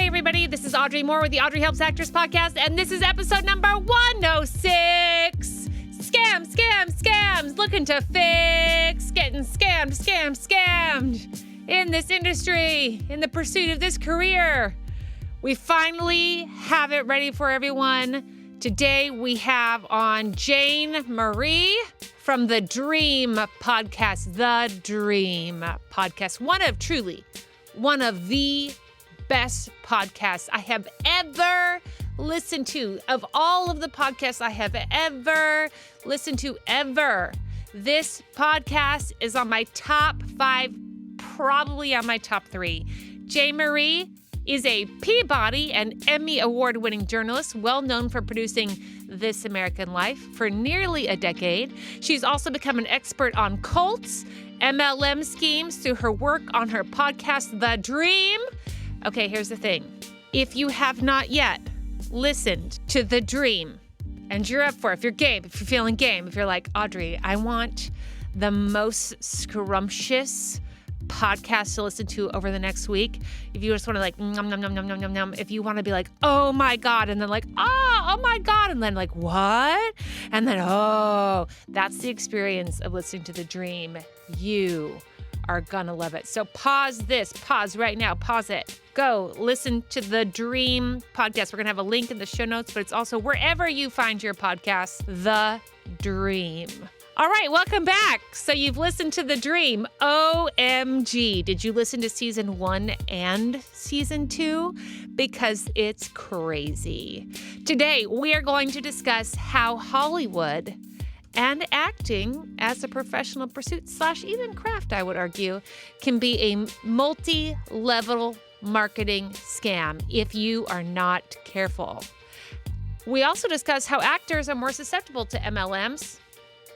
Hi, everybody. This is Audrey Moore with the Audrey Helps Actors podcast, and this is episode number 106. Scams, scams, scams. Looking to fix getting scammed in this industry, in the pursuit of this career. We finally have it ready for everyone. Today we have on Jane Marie from the Dream podcast. The Dream podcast. One of the best podcasts I have ever listened to. Of all of the podcasts I have ever listened to ever, this podcast is on my top 5, probably on my top 3. Jane Marie is a Peabody and Emmy award-winning journalist, well known for producing This American Life for nearly a decade. She's also become an expert on cults, MLM schemes through her work on her podcast, The Dream. Okay, here's the thing. If you have not yet listened to The Dream, and you're up for it, if you're game, if you're feeling game, if you're like, Audrey, I want the most scrumptious podcast to listen to over the next week. If you just want to like, nom, nom, nom, nom, nom, nom, nom. If you want to be like, oh my God, and then like, oh my God, and then like, what? And then, oh, that's the experience of listening to The Dream. You are gonna love it. So pause right now, pause it. Go listen to The Dream podcast. We're gonna have a link in the show notes, but it's also wherever you find your podcasts, The Dream. All right, welcome back. So you've listened to The Dream. OMG. Did you listen to season 1 and season 2? Because it's crazy. Today, we are going to discuss how Hollywood and acting as a professional pursuit / even craft, I would argue, can be a multi-level marketing scam if you are not careful. We also discuss how actors are more susceptible to MLMs.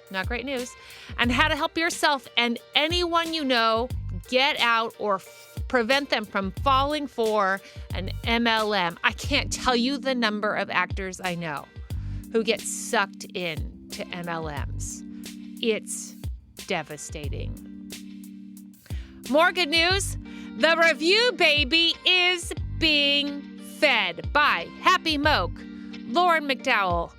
Not great news. And how to help yourself and anyone you know get out or prevent them from falling for an MLM. I can't tell you the number of actors I know who get sucked in to MLMs. It's devastating. More good news. The review baby is being fed by Happy Moke, Lauren McDowell,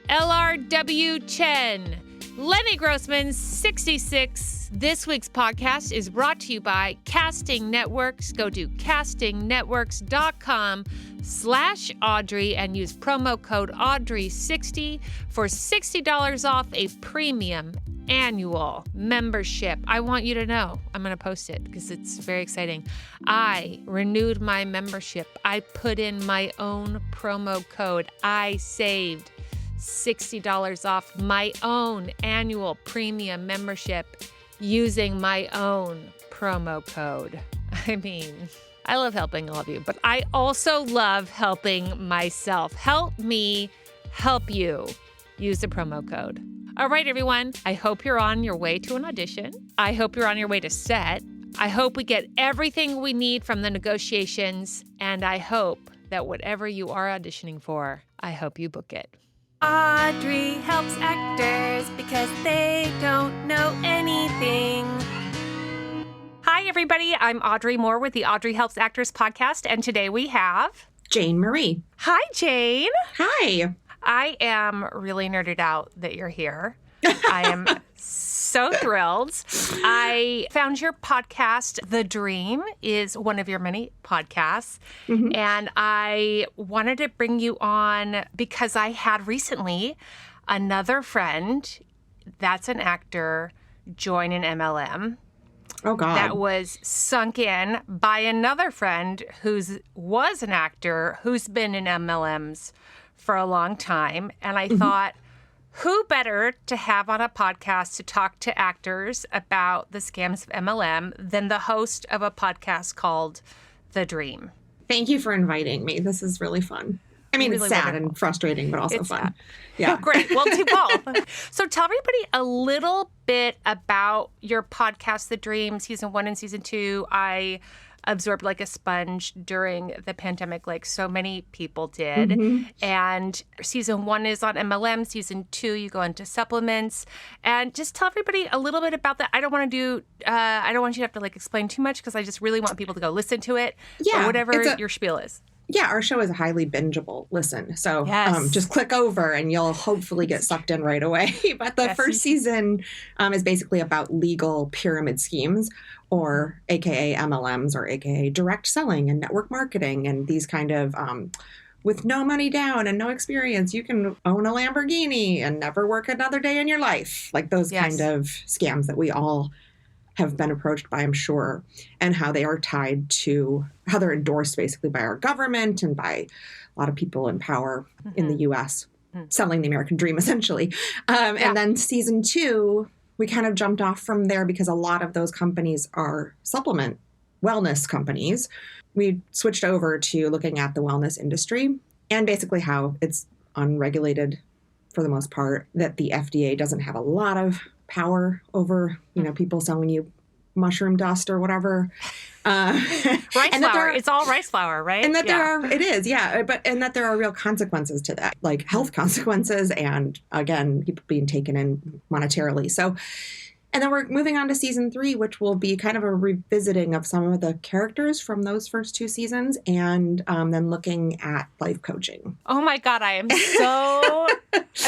LRW Chen, Lenny Grossman, 66. This week's podcast is brought to you by Casting Networks. Go to castingnetworks.com/Audrey and use promo code Audrey60 for $60 off a premium annual membership. I want you to know, I'm going to post it because it's very exciting. I renewed my membership. I put in my own promo code. I saved $60 off my own annual premium membership using my own promo code. I mean, I love helping all of you, but I also love helping myself. Help me help you. Use the promo code. All right, everyone. I hope you're on your way to an audition. I hope you're on your way to set. I hope we get everything we need from the negotiations, and I hope that whatever you are auditioning for, I hope you book it. Audrey helps actors because they don't know anything. Hi, everybody. I'm Audrey Moore with the Audrey Helps Actors podcast, and today we have Jane Marie. Hi, Jane. Hi. I am really nerded out that you're here. I am so thrilled. I found your podcast. The Dream is one of your many podcasts. Mm-hmm. And I wanted to bring you on because I had recently another friend that's an actor join an MLM. Oh, God. That was sunk in by another friend was an actor who's been in MLMs for a long time. And I thought, who better to have on a podcast to talk to actors about the scams of MLM than the host of a podcast called The Dream? Thank you for inviting me. This is really fun. I mean, really it's sad wonderful. And frustrating, but also fun. Sad. Yeah. Great. We'll do both. So tell everybody a little bit about your podcast, The Dream, season 1 and season 2. I absorbed like a sponge during the pandemic, like so many people did. And season 1 is on MLM. Season 2, you go into supplements. And just tell everybody a little bit about that. I don't want you to have to like explain too much because I just really want people to go listen to it. Yeah, or whatever your spiel is. Yeah, our show is a highly bingeable listen. So yes. Just click over and you'll hopefully get sucked in right away. But the first season is basically about legal pyramid schemes, or AKA MLMs, or AKA direct selling and network marketing, and these kind of with no money down and no experience, you can own a Lamborghini and never work another day in your life. Like those kind of scams that we all have been approached by, I'm sure, and how they are tied to how they're endorsed basically by our government and by a lot of people in power in the U.S. selling the American dream, essentially. And then season 2, we kind of jumped off from there because a lot of those companies are supplement wellness companies. We switched over to looking at the wellness industry and basically how it's unregulated for the most part, that the FDA doesn't have a lot of power over, people selling you mushroom dust or whatever. Rice flour. It's all rice flour, right? And that and that there are real consequences to that, like health consequences and, again, people being taken in monetarily. So, and then we're moving on to season 3, which will be kind of a revisiting of some of the characters from those first 2 seasons, and then looking at life coaching. Oh my God, I am so...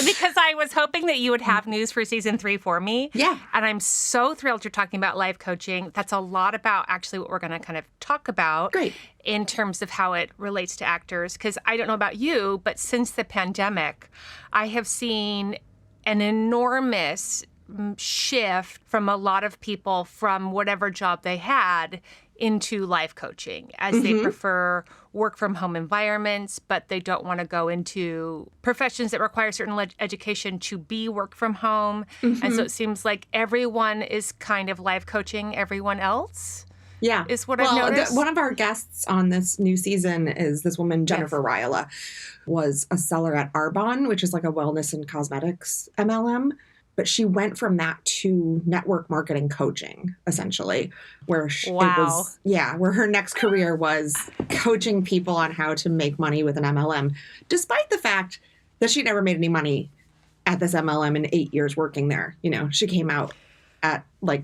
because I was hoping that you would have news for season 3 for me. Yeah. And I'm so thrilled you're talking about life coaching. That's a lot about actually what we're going to kind of talk about. Great. In terms of how it relates to actors. Because I don't know about you, but since the pandemic, I have seen an enormous shift from a lot of people from whatever job they had into life coaching, as they prefer work from home environments, but they don't want to go into professions that require certain education to be work from home. And so it seems like everyone is kind of life coaching everyone else. Yeah. Is what I've noticed. One of our guests on this new season is this woman, Jennifer Ryla, was a seller at Arbonne, which is like a wellness and cosmetics MLM. But she went from that to network marketing coaching, essentially, where where her next career was coaching people on how to make money with an MLM, despite the fact that she never made any money at this MLM in 8 years working there. She came out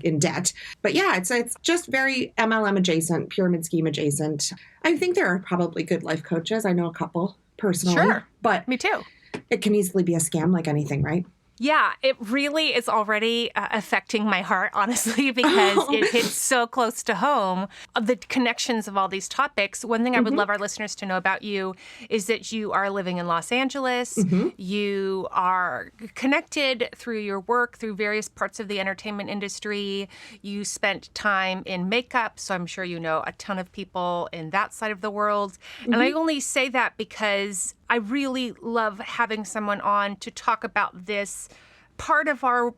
in debt. But yeah, it's just very MLM adjacent, pyramid scheme adjacent. I think there are probably good life coaches. I know a couple personally. Sure. But me too. It can easily be a scam like anything, right? Yeah, it really is already affecting my heart, honestly, because it hits so close to home. The connections of all these topics. One thing I would love our listeners to know about you is that you are living in Los Angeles. You are connected through your work, through various parts of the entertainment industry. You spent time in makeup, so I'm sure you know a ton of people in that side of the world. And I only say that because I really love having someone on to talk about this part of our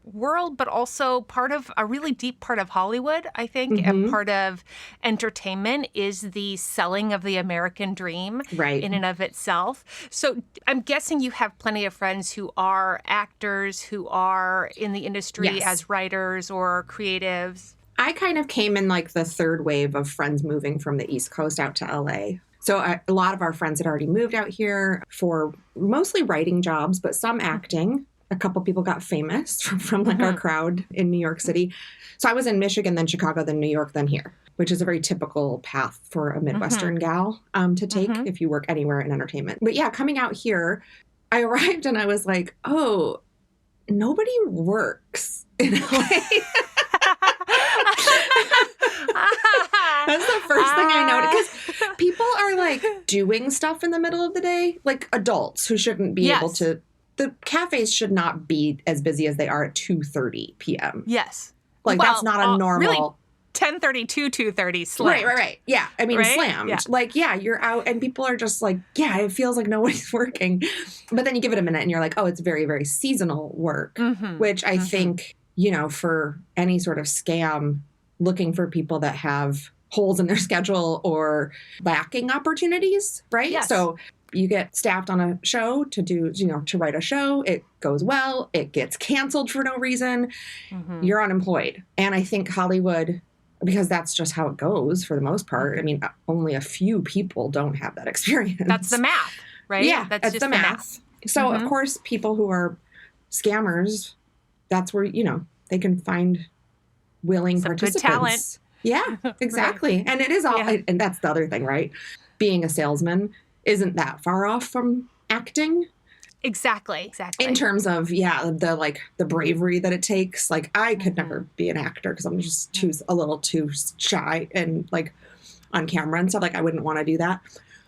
world, but also part of a really deep part of Hollywood, I think, and part of entertainment is the selling of the American dream in and of itself. So I'm guessing you have plenty of friends who are actors, who are in the industry as writers or creatives. I kind of came in like the third wave of friends moving from the East Coast out to LA. So a lot of our friends had already moved out here for mostly writing jobs, but some acting. A couple people got famous from like our crowd in New York City. So I was in Michigan, then Chicago, then New York, then here, which is a very typical path for a Midwestern gal to take if you work anywhere in entertainment. But yeah, coming out here, I arrived and I was like, oh, nobody works in LA. That's the first thing I noticed. Because people are like doing stuff in the middle of the day, like adults who shouldn't be able to. The cafes should not be as busy as they are at 2:30 p.m. Yes. Like that's not a normal. Really 10:30 to 2:30 slammed. Right. Yeah. I mean, slammed. Yeah. Like, yeah, you're out and people are just like, yeah, it feels like nobody's working. But then you give it a minute and you're like, oh, it's very, very seasonal work, which I think, for any sort of scam, looking for people that have holes in their schedule or lacking opportunities, right? Yes. So you get staffed on a show to do, to write a show. It goes well. It gets canceled for no reason. You're unemployed. And I think Hollywood, because that's just how it goes for the most part. I mean, only a few people don't have that experience. That's the math, right? Yeah, that's just the math. So, of course, people who are scammers, that's where, they can find willing some participants. Good talent. Yeah, exactly. Right. And it is all, and that's the other thing, right? Being a salesman isn't that far off from acting. Exactly. In terms of, the bravery that it takes. Like, I could never be an actor because I'm just a little too shy and like on camera and stuff. Like, I wouldn't want to do that.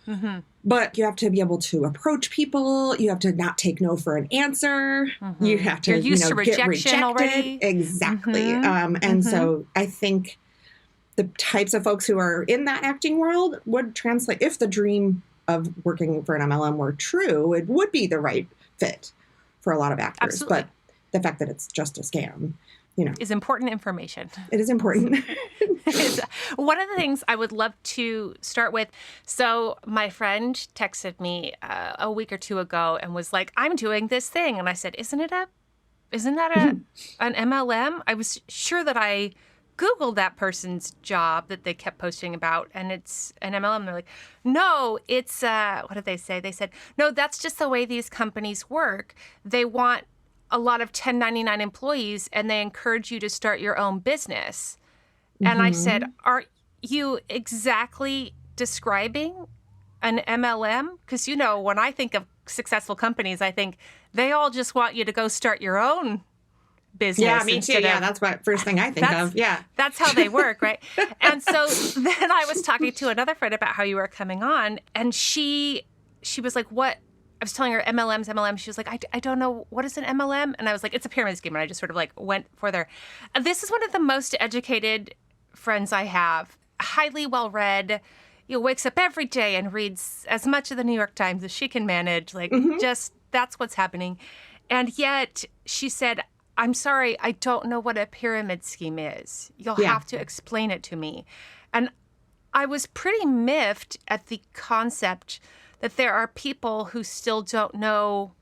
Mm-hmm. But you have to be able to approach people. You have to not take no for an answer. Mm-hmm. You have to, You're used to rejection get rejected. Already. Exactly. And so I think the types of folks who are in that acting world would translate, if the dream of working for an MLM were true, it would be the right fit for a lot of actors. Absolutely. But the fact that it's just a scam, is important information. It is important. One of the things I would love to start with. So my friend texted me a week or two ago and was like, "I'm doing this thing," and I said, "Isn't that an MLM?" I was sure that I Googled that person's job that they kept posting about, and it's an MLM. They're like, "No, it's what did they say?" They said, "No, that's just the way these companies work. They want a lot of 1099 employees, and they encourage you to start your own business." And I said, "Are you exactly describing an MLM? Because, when I think of successful companies, I think they all just want you to go start your own business." Yeah, me too. Yeah, that's what first thing I think of. Yeah. That's how they work, right? And so then I was talking to another friend about how you were coming on, and she was like, "What?" I was telling her MLMs. She was like, I don't know. What is an MLM? And I was like, "It's a pyramid scheme." And I just sort of like went further. This is one of the most educated friends I have, highly well-read, wakes up every day and reads as much of the New York Times as she can manage. Like, just that's what's happening. And yet she said, "I'm sorry, I don't know what a pyramid scheme is. You'll have to explain it to me." And I was pretty miffed at the concept that there are people who still don't know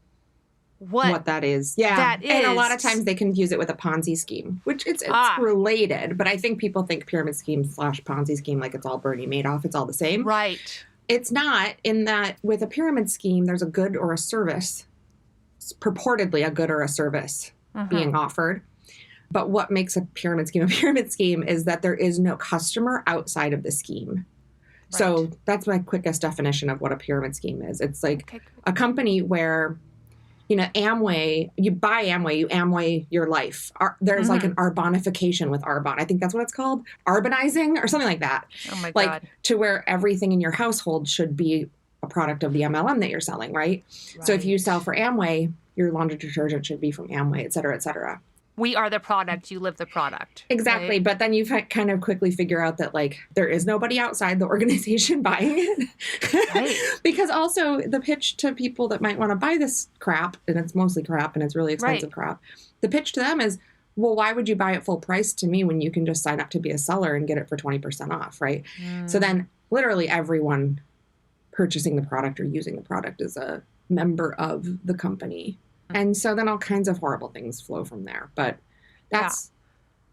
what that is. Yeah. That is. And a lot of times they confuse it with a Ponzi scheme, which it's related. But I think people think pyramid scheme / Ponzi scheme, like it's all Bernie Madoff. It's all the same. Right. It's not, in that with a pyramid scheme, there's a good or a service, it's purportedly a good or a service being offered. But what makes a pyramid scheme is that there is no customer outside of the scheme. Right. So that's my quickest definition of what a pyramid scheme is. It's like a company where, Amway, you buy Amway, you Amway your life. There's like an Arbonification with Arbonne. I think that's what it's called. Arbonizing or something like that. Oh my God. Like to where everything in your household should be a product of the MLM that you're selling, right? So if you sell for Amway, your laundry detergent should be from Amway, et cetera, et cetera. We are the product, you live the product. Exactly. Right? But then you kind of quickly figure out that, like, there is nobody outside the organization buying it. Right. Because also the pitch to people that might want to buy this crap, and it's mostly crap and it's really expensive crap, the pitch to them is, well, why would you buy it full price to me when you can just sign up to be a seller and get it for 20% off, right? So then literally everyone purchasing the product or using the product is a member of the company. And so then all kinds of horrible things flow from there. But that's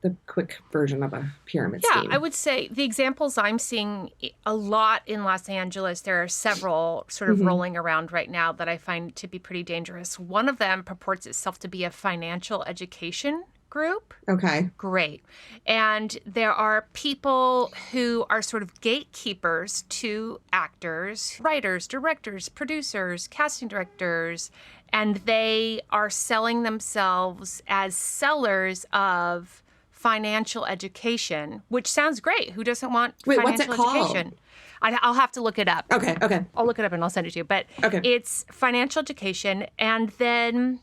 the quick version of a pyramid scheme. Yeah, I would say the examples I'm seeing a lot in Los Angeles, there are several sort of rolling around right now that I find to be pretty dangerous. One of them purports itself to be a financial education group. Okay. Great. And there are people who are sort of gatekeepers to actors, writers, directors, producers, casting directors, and they are selling themselves as sellers of financial education, which sounds great. Who doesn't want financial education? I'll have to look it up. Okay. I'll look it up and I'll send it to you. But it's financial education, and then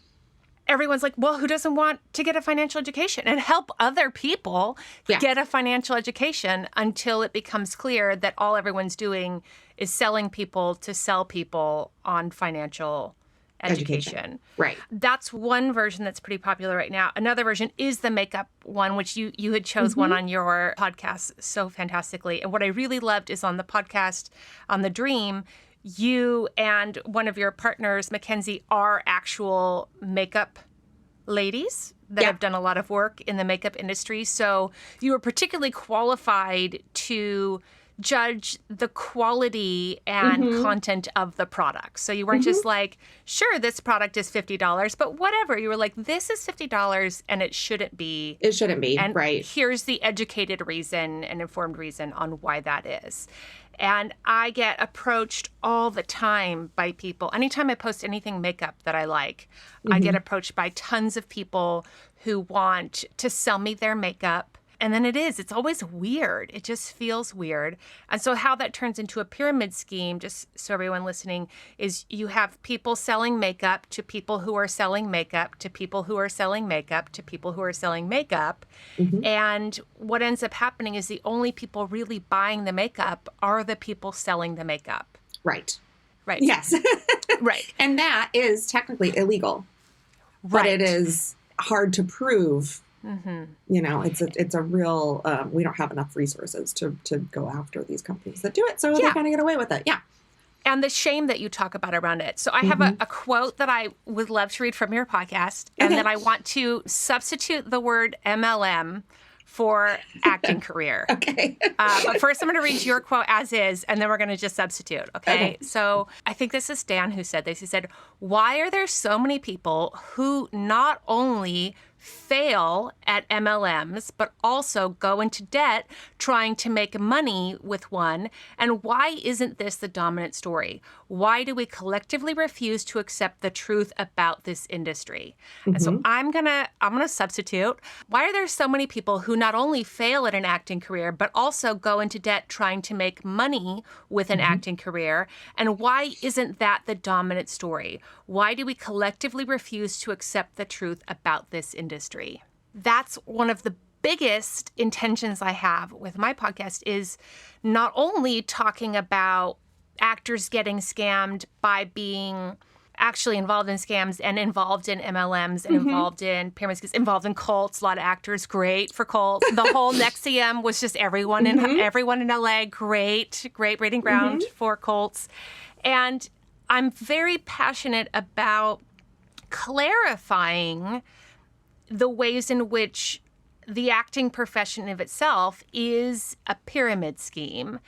everyone's like, well, who doesn't want to get a financial education and help other people get a financial education, until it becomes clear that all everyone's doing is selling people to sell people on financial education. Right. That's one version that's pretty popular right now. Another version is the makeup one, which you had chose one on your podcast so fantastically. And what I really loved is on the podcast, on The Dream, you and one of your partners, Mackenzie, are actual makeup ladies that have done a lot of work in the makeup industry. So you were particularly qualified to judge the quality and content of the product. So you weren't just like, sure, this product is $50, but whatever. You were like, this is $50 and it shouldn't be. It shouldn't be, and right. Here's the educated reason and informed reason on why that is. And I get approached all the time by people. Anytime I post anything makeup that I like, I get approached by tons of people who want to sell me their makeup. And then it's always weird. It just feels weird. And so how that turns into a pyramid scheme, just so everyone listening, is you have people selling makeup to people who are selling makeup to people who are selling makeup to people who are selling makeup. And what ends up happening is the only people really buying the makeup are the people selling the makeup. Right. Right. Yes. Right. And that is technically illegal. But it is hard to prove. You know, it's a real, we don't have enough resources to go after these companies that do it. So they kind of get away with it. Yeah. And the shame that you talk about around it. So I have a quote that I would love to read from your podcast. And then I want to substitute the word MLM for acting career. Okay. But first I'm going to read your quote as is, and then we're going to just substitute. Okay. So I think this is Dan who said this. He said, "Why are there so many people who not only fail at MLMs, but also go into debt trying to make money with one? And why isn't this the dominant story? Why do we collectively refuse to accept the truth about this industry?" And so I'm gonna substitute. Why are there so many people who not only fail at an acting career, but also go into debt trying to make money with an acting career? And why isn't that the dominant story? Why do we collectively refuse to accept the truth about this industry? That's one of the biggest intentions I have with my podcast, is not only talking about actors getting scammed by being actually involved in scams and involved in MLMs and involved in pyramid schemes, involved in cults. A lot of actors, great for cults. The whole NXIVM was just everyone in LA, great breeding ground for cults. And I'm very passionate about clarifying the ways in which the acting profession of itself is a pyramid scheme.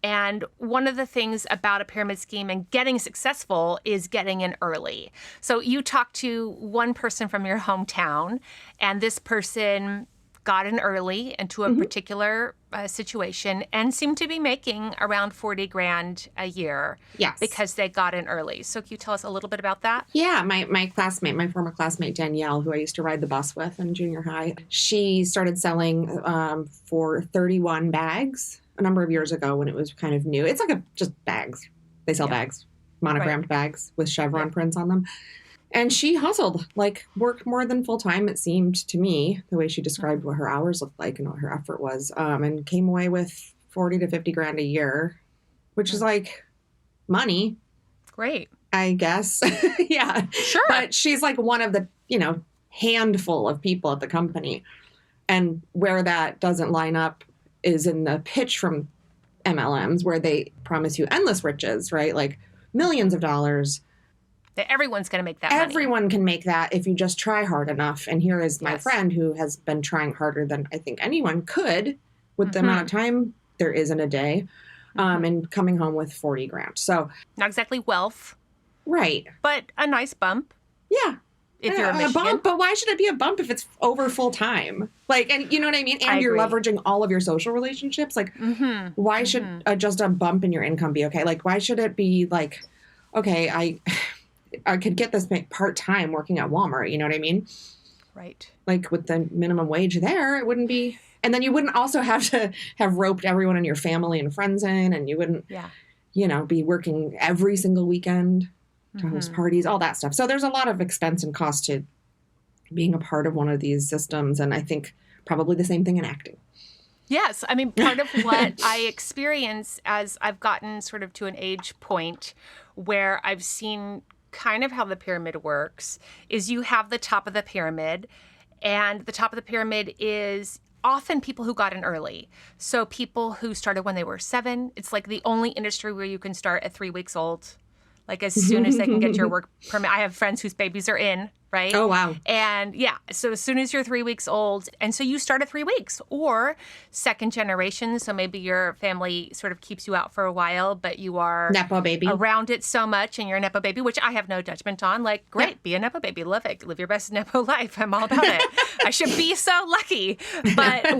And one of the things about a pyramid scheme and getting successful is getting in early. So you talk to one person from your hometown, and this person got in early into a particular situation and seemed to be making around $40,000 a year. Yes. Because they got in early. So can you tell us a little bit about that? Yeah, my former classmate, Danielle, who I used to ride the bus with in junior high, she started selling for 31 bags a number of years ago when it was kind of new. It's like just bags. They sell bags, monogrammed bags with chevron prints on them. And she hustled, worked more than full time, it seemed to me, the way she described what her hours looked like and what her effort was, and came away with 40 to 50 grand a year, which is money. Great. I guess. Yeah. Sure. But she's one of the, handful of people at the company. And where that doesn't line up is in the pitch from MLMs, where they promise you endless riches, right? Like millions of dollars. That everyone's going to make that money. Everyone can make that if you just try hard enough. And here is my friend who has been trying harder than I think anyone could with the amount of time there is in a day, and coming home with 40 grand. So not exactly wealth. Right. But a nice bump. Yeah. If you're a Michigan. Bump, but why should it be a bump if it's over full time? And you know what I mean? And you're leveraging all of your social relationships. Why should just a bump in your income be okay? Why should it be okay, I could get this part-time working at Walmart, you know what I mean? Right. With the minimum wage there, it wouldn't be, and then you wouldn't also have to have roped everyone in your family and friends in, and you wouldn't, be working every single weekend to host parties, all that stuff. So there's a lot of expense and cost to being a part of one of these systems, and I think probably the same thing in acting. Yes. I mean, part of what I experience as I've gotten sort of to an age point where I've seen kind of how the pyramid works is you have the top of the pyramid, and the top of the pyramid is often people who got in early. So people who started when they were 7. It's the only industry where you can start at 3 weeks old. As soon as they can get your work permit. I have friends whose babies are in right? Oh, wow. And yeah, so as soon as you're 3 weeks old, and so you start at 3 weeks, or second generation. So maybe your family sort of keeps you out for a while, but you are Nepo baby. around it so much and you're a Nepo baby, which I have no judgment on. Like, great, be a Nepo baby, love it. Live your best Nepo life. I'm all about it. I should be so lucky. But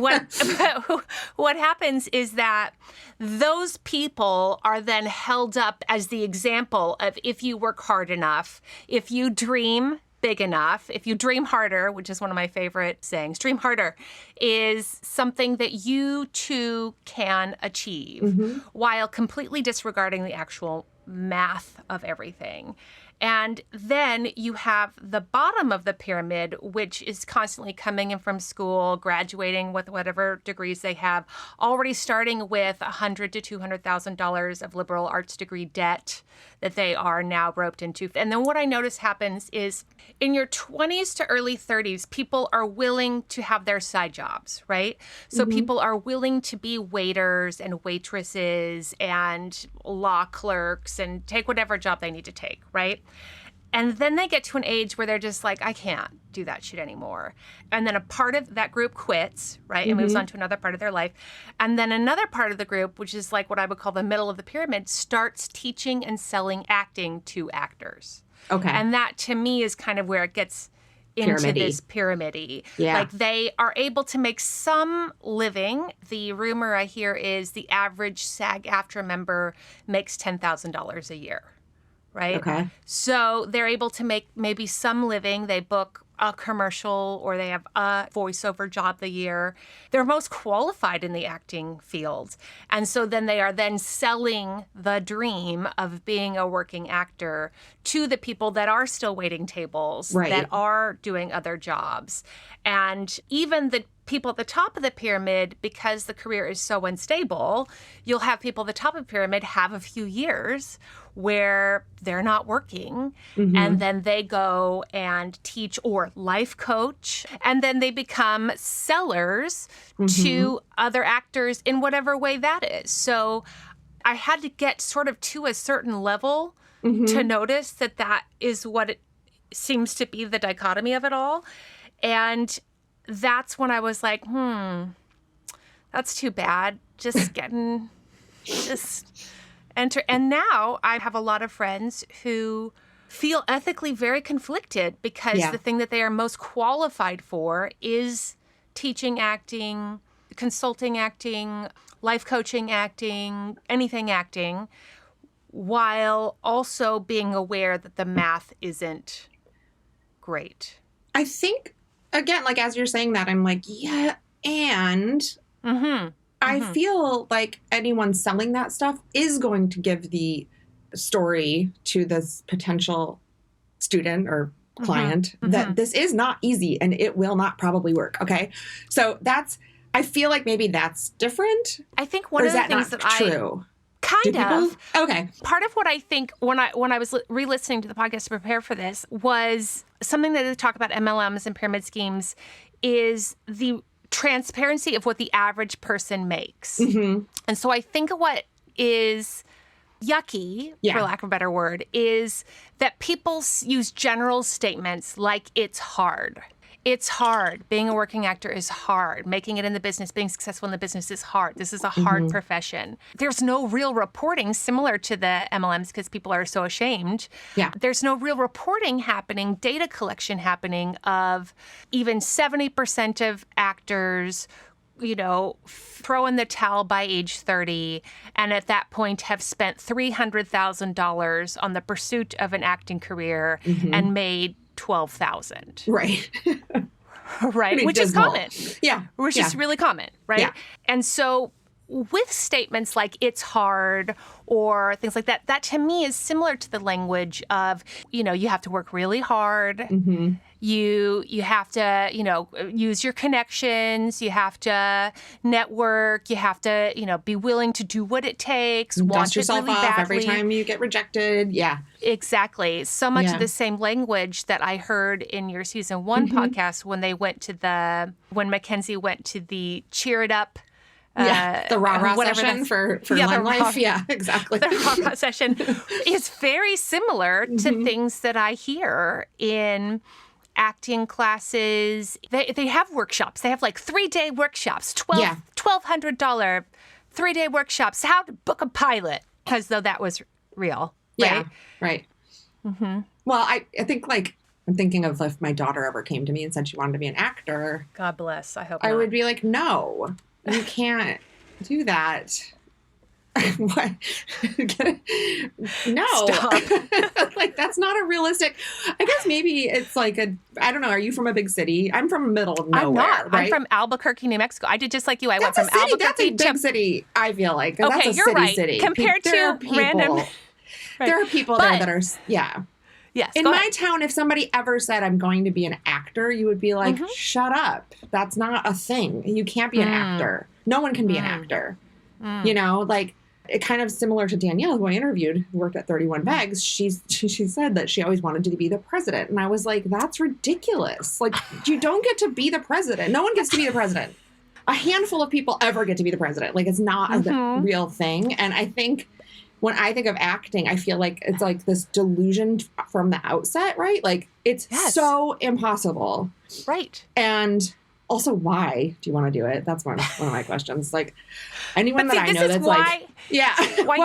what happens is that those people are then held up as the example of if you work hard enough, if you dream big enough, if you dream harder, which is one of my favorite sayings, dream harder, is something that you too can achieve while completely disregarding the actual math of everything. And then you have the bottom of the pyramid, which is constantly coming in from school, graduating with whatever degrees they have, already starting with $100,000 to $200,000 of liberal arts degree debt that they are now roped into. And then what I notice happens is in your 20s to early 30s, people are willing to have their side jobs, right? So people are willing to be waiters and waitresses and law clerks and take whatever job they need to take, right? And then they get to an age where they're just like, I can't do that shit anymore. And then a part of that group quits, right? And moves on to another part of their life. And then another part of the group, which is like what I would call the middle of the pyramid, starts teaching and selling acting to actors. Okay. And that to me is kind of where it gets into this pyramid-y. Yeah. Like they are able to make some living. The rumor I hear is the average SAG-AFTRA member makes $10,000 a year. Right? Okay. So they're able to make maybe some living. They book a commercial or they have a voiceover job the year. They're most qualified in the acting field. And so then they are then selling the dream of being a working actor to the people that are still waiting tables, that are doing other jobs. And even the people at the top of the pyramid, because the career is so unstable, you'll have people at the top of the pyramid have a few years where they're not working, and then they go and teach or life coach, and then they become sellers to other actors in whatever way that is. So I had to get sort of to a certain level to notice that that is what it seems to be, the dichotomy of it all. And that's when I was like, that's too bad. Enter. And now I have a lot of friends who feel ethically very conflicted because the thing that they are most qualified for is teaching acting, consulting acting, life coaching acting, anything acting, while also being aware that the math isn't great. I think, again, like as you're saying that, I'm like, yeah, and I feel like anyone selling that stuff is going to give the story to this potential student or client that this is not easy and it will not probably work. Okay. So I feel like maybe that's different. I think one of the things that true? Kind of. Okay. Part of what I think when I was re-listening to the podcast to prepare for this was something that they talk about MLMs and pyramid schemes is the transparency of what the average person makes. And so I think what is yucky, for lack of a better word, is that people use general statements like it's hard. It's hard. Being a working actor is hard. Making it in the business, being successful in the business is hard. This is a hard profession. There's no real reporting similar to the MLMs because people are so ashamed. Yeah. There's no real reporting happening, data collection happening of even 70% of actors, throw in the towel by age 30, and at that point have spent $300,000 on the pursuit of an acting career and made $12,000. Right. Right. Which is common. Yeah. Which is really common. Right. Yeah. And so with statements like it's hard or things like that, that to me is similar to the language of, you have to work really hard. You have to, use your connections. You have to network. You have to, be willing to do what it takes. Dust yourself off every time you get rejected. Yeah. Exactly. So much of the same language that I heard in your season 1 podcast when Mackenzie went to the Cheer It Up. The rah-rah session for life. Yeah, exactly. The rah-rah session is very similar to things that I hear in acting classes. They have workshops. They have like 3-day workshops, $1,200 3-day workshops, how to book a pilot, as though that was real. Right? Yeah, right. Mm-hmm. Well, I think like, I'm thinking of if my daughter ever came to me and said she wanted to be an actor. God bless. I hope I not. would be like, no, you can't do that. What? No. Stop. Like, that's not a realistic. I guess maybe it's like I don't know. Are you from a big city? I'm from middle of nowhere. I'm not. Right? I'm from Albuquerque, New Mexico. I did just like you. I went That's from a city. Albuquerque That's a big city, I feel like. Okay, that's a you're city, right. city. Compared to random. Right. There are people there that are, yeah. Yes. In my town, if somebody ever said, I'm going to be an actor, you would be like, shut up. That's not a thing. You can't be an actor. No one can be an actor. You know, like, it kind of similar to Danielle, who I interviewed, who worked at 31 Bags. She said that she always wanted to be the president. And I was like, that's ridiculous. Like, you don't get to be the president. No one gets to be the president. A handful of people ever get to be the president. Like, it's not a real thing. And I think when I think of acting, I feel like it's like this delusion from the outset, right? Like, it's so impossible. Right. And also, why do you want to do it? That's one of my questions. Like, anyone that I know that's like, why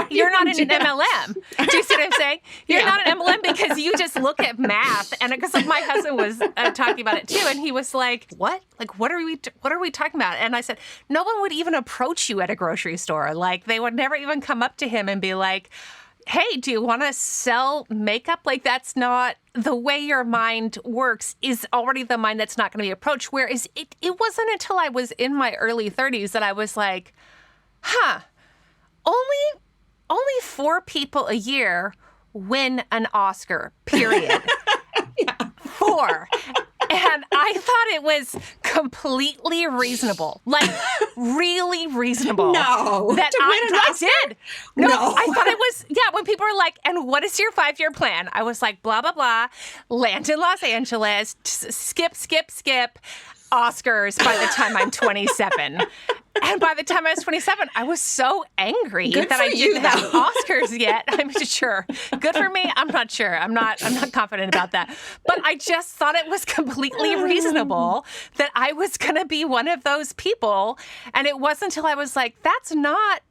you're not in an MLM. Do you see what I'm saying? You're not an MLM because you just look at math. And because like my husband was talking about it too, and he was like, "What? Like, what are we talking about?" And I said, "No one would even approach you at a grocery store. Like, they would never even come up to him and be like, hey, do you want to sell makeup?" Like, that's not the way your mind works, is already the mind that's not going to be approached. Whereas it wasn't until I was in my early 30s that I was like, only 4 people a year win an Oscar, period. 4. And I thought it was completely reasonable, like really reasonable. No, that I did. No, I thought it was, when people were like, and what is your 5-year plan? I was like, blah, blah, blah, land in Los Angeles, skip, Oscars by the time I'm 27. And by the time I was 27, I was so angry that I didn't have Oscars yet. I'm sure. Good for me? I'm not sure. I'm not confident about that. But I just thought it was completely reasonable that I was going to be one of those people. And it wasn't until I was like, that's not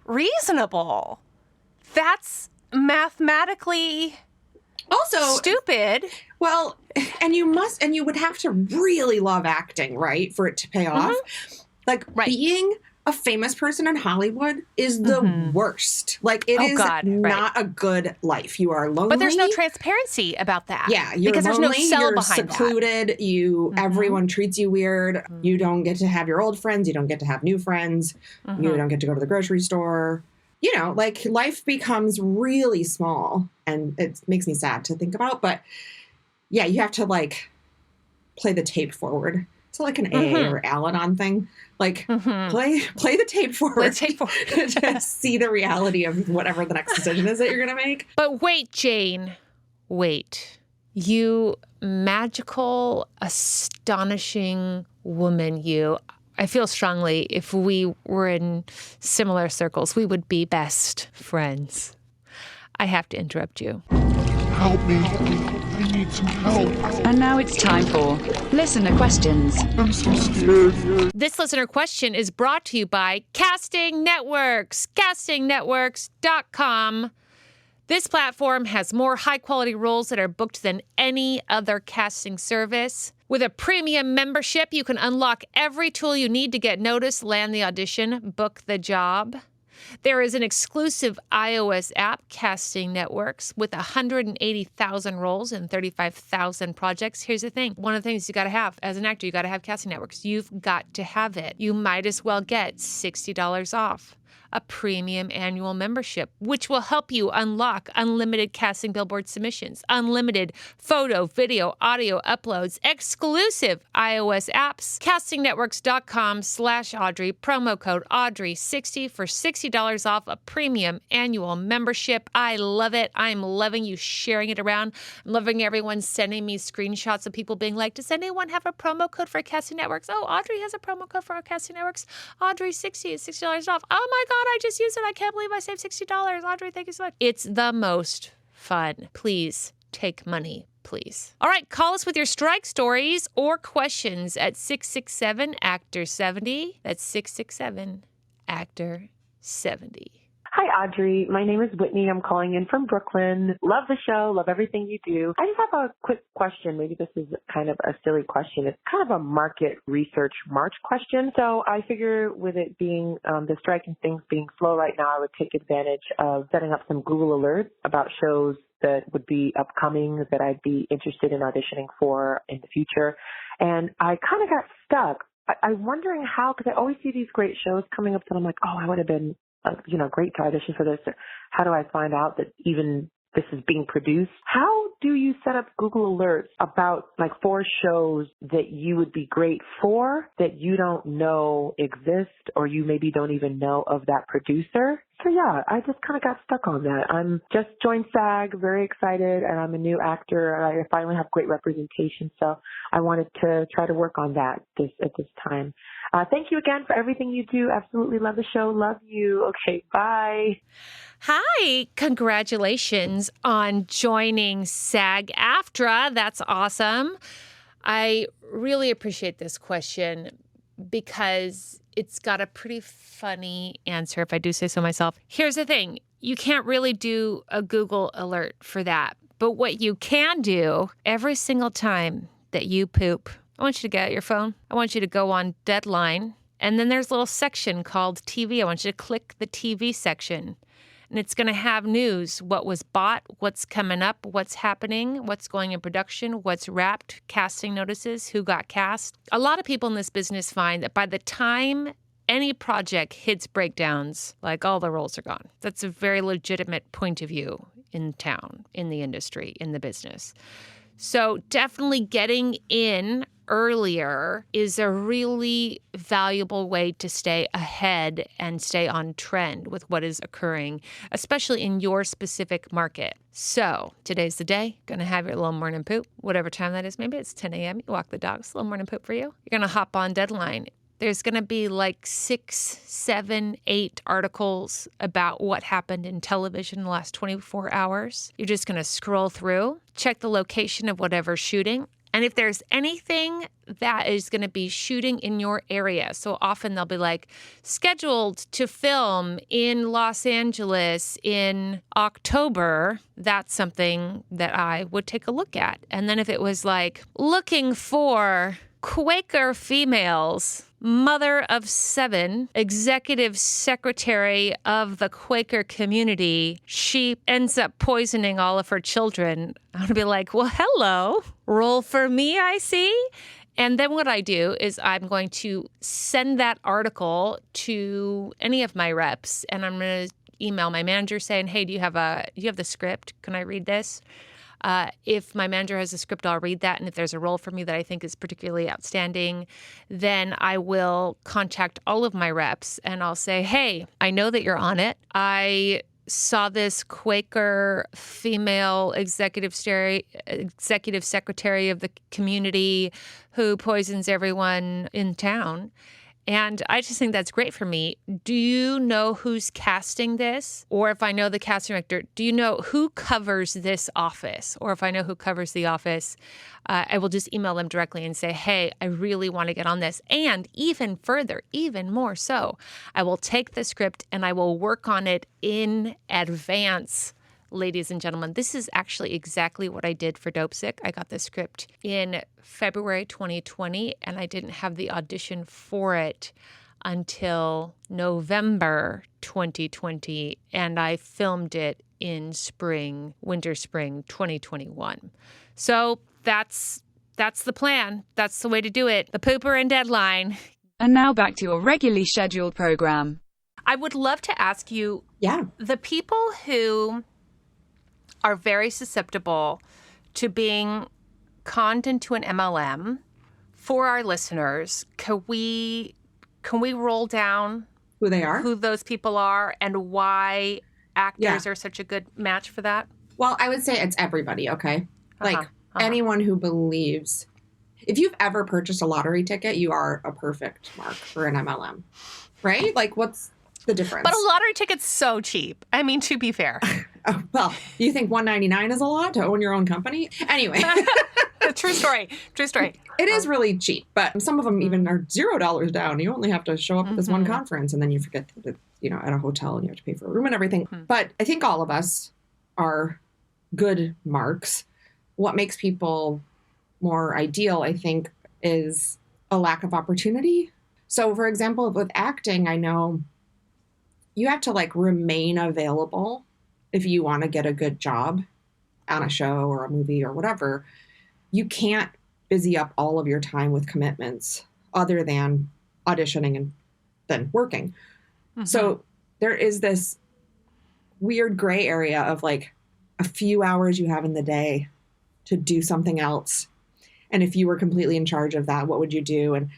reasonable. That's mathematically also stupid. Well, and you would have to really love acting, right, for it to pay off. Like, being a famous person in Hollywood is the worst. Like, it is not a good life. You are lonely. But there's no transparency about that. Yeah, you're because lonely, there's no sell you're behind secluded, that. Everyone treats you weird. You don't get to have your old friends. You don't get to have new friends. You don't get to go to the grocery store. You know, like, life becomes really small, and it makes me sad to think about. But, yeah, you have to, like, play the tape forward. So like an A or Al-Anon thing. Like, play the tape forward. Play the tape forward. To see the reality of whatever the next decision is that you're going to make. But wait, Jane. Wait. You magical, astonishing woman, you. I feel strongly if we were in similar circles, we would be best friends. I have to interrupt you. Help me. I need some help. And now it's time for listener questions. I'm so scared. This listener question is brought to you by Casting Networks, castingnetworks.com. This platform has more high-quality roles that are booked than any other casting service. With a premium membership, you can unlock every tool you need to get noticed, land the audition, book the job. There is an exclusive iOS app, Casting Networks, with 180,000 roles and 35,000 projects. Here's the thing. One of the things you got to have as an actor, you got to have Casting Networks. You've got to have it. You might as well get $60 off. A premium annual membership, which will help you unlock unlimited casting billboard submissions, unlimited photo, video, audio uploads, exclusive iOS apps. CastingNetworks.com/Audrey, promo code Audrey60 for $60 off a premium annual membership. I love it. I'm loving you sharing it around. I'm loving everyone sending me screenshots of people being like, does anyone have a promo code for Casting Networks? Oh, Audrey has a promo code for Casting Networks. Audrey60 is $60 off. Oh my God, I just used it. I can't believe I saved $60. Audrey, thank you so much. It's the most fun. Please take money. please. All right, call us with your strike stories or questions at 667-ACTOR-70. That's 667-ACTOR-70. Hi, Audrey. My name is Whitney. I'm calling in from Brooklyn. Love the show. Love everything you do. I just have a quick question. Maybe this is kind of a silly question. It's kind of a market research March question. So I figure with it being the strike and things being slow right now, I would take advantage of setting up some Google alerts about shows that would be upcoming that I'd be interested in auditioning for in the future. And I kind of got stuck. I'm wondering how, because I always see these great shows coming up that I'm like, oh, I would have been great to audition for this. How do I find out that even this is being produced? How do you set up Google alerts about like 4 shows that you would be great for that you don't know exist or you maybe don't even know of that producer? So yeah, I just kind of got stuck on that. I'm just joined SAG, very excited, and I'm a new actor. I finally have great representation, so I wanted to try to work on that at this time. Thank you again for everything you do. Absolutely love the show. Love you. Okay, bye. Hi, congratulations on joining SAG-AFTRA. That's awesome. I really appreciate this question because it's got a pretty funny answer, if I do say so myself. Here's the thing. You can't really do a Google alert for that. But what you can do every single time that you poop, I want you to get out your phone. I want you to go on Deadline. And then there's a little section called TV. I want you to click the TV section. And it's going to have news, what was bought, what's coming up, what's happening, what's going in production, what's wrapped, casting notices, who got cast. A lot of people in this business find that by the time any project hits breakdowns, like all the roles are gone. That's a very legitimate point of view in town, in the industry, in the business. So definitely getting in earlier is a really valuable way to stay ahead and stay on trend with what is occurring, especially in your specific market. So today's the day. Going to have your little morning poop, whatever time that is. Maybe it's 10 a.m. You walk the dogs, little morning poop for you. You're going to hop on Deadline. There's going to be like 6, 7, 8 articles about what happened in television in the last 24 hours. You're just going to scroll through, check the location of whatever's shooting. And if there's anything that is going to be shooting in your area, so often they'll be like, scheduled to film in Los Angeles in October, that's something that I would take a look at. And then if it was like, looking for Quaker females, mother of 7, executive secretary of the Quaker community, she ends up poisoning all of her children, I'm going to be like, well, hello, roll for me, I see. And then what I do is I'm going to send that article to any of my reps, and I'm going to email my manager saying, hey, do you have the script? Can I read this? If my manager has a script, I'll read that. And if there's a role for me that I think is particularly outstanding, then I will contact all of my reps and I'll say, hey, I know that you're on it. I saw this Quaker female executive secretary of the community who poisons everyone in town. And I just think that's great for me. Do you know who's casting this? Or if I know the casting director, do you know who covers this office? Or if I know who covers the office, I will just email them directly and say, hey, I really want to get on this. And even further, even more so, I will take the script and I will work on it in advance. Ladies and gentlemen, this is actually exactly what I did for Dope Sick. I got the script in February 2020, and I didn't have the audition for it until November 2020, and I filmed it in winter spring 2021. So that's the plan. That's the way to do it. The pooper and Deadline. And now back to your regularly scheduled program. I would love to ask you, the people who are very susceptible to being conned into an MLM, for our listeners, can we roll down who they are, who those people are, and why actors are such a good match for that? Well, I would say it's everybody, okay? Like anyone who believes. If you've ever purchased a lottery ticket, you are a perfect mark for an MLM, right? Like, what's the difference? But a lottery ticket's so cheap. I mean, to be fair. Oh, well, you think $199 is a lot to own your own company? Anyway. True story. True story. It is really cheap, but some of them even are $0 down. You only have to show up at this one conference, and then you forget that, at a hotel, and you have to pay for a room and everything. But I think all of us are good marks. What makes people more ideal, I think, is a lack of opportunity. So, for example, with acting, I know you have to remain available if you want to get a good job on a show or a movie or whatever. You can't busy up all of your time with commitments other than auditioning and then working. So there is this weird gray area of a few hours you have in the day to do something else. And if you were completely in charge of that, what would you do? And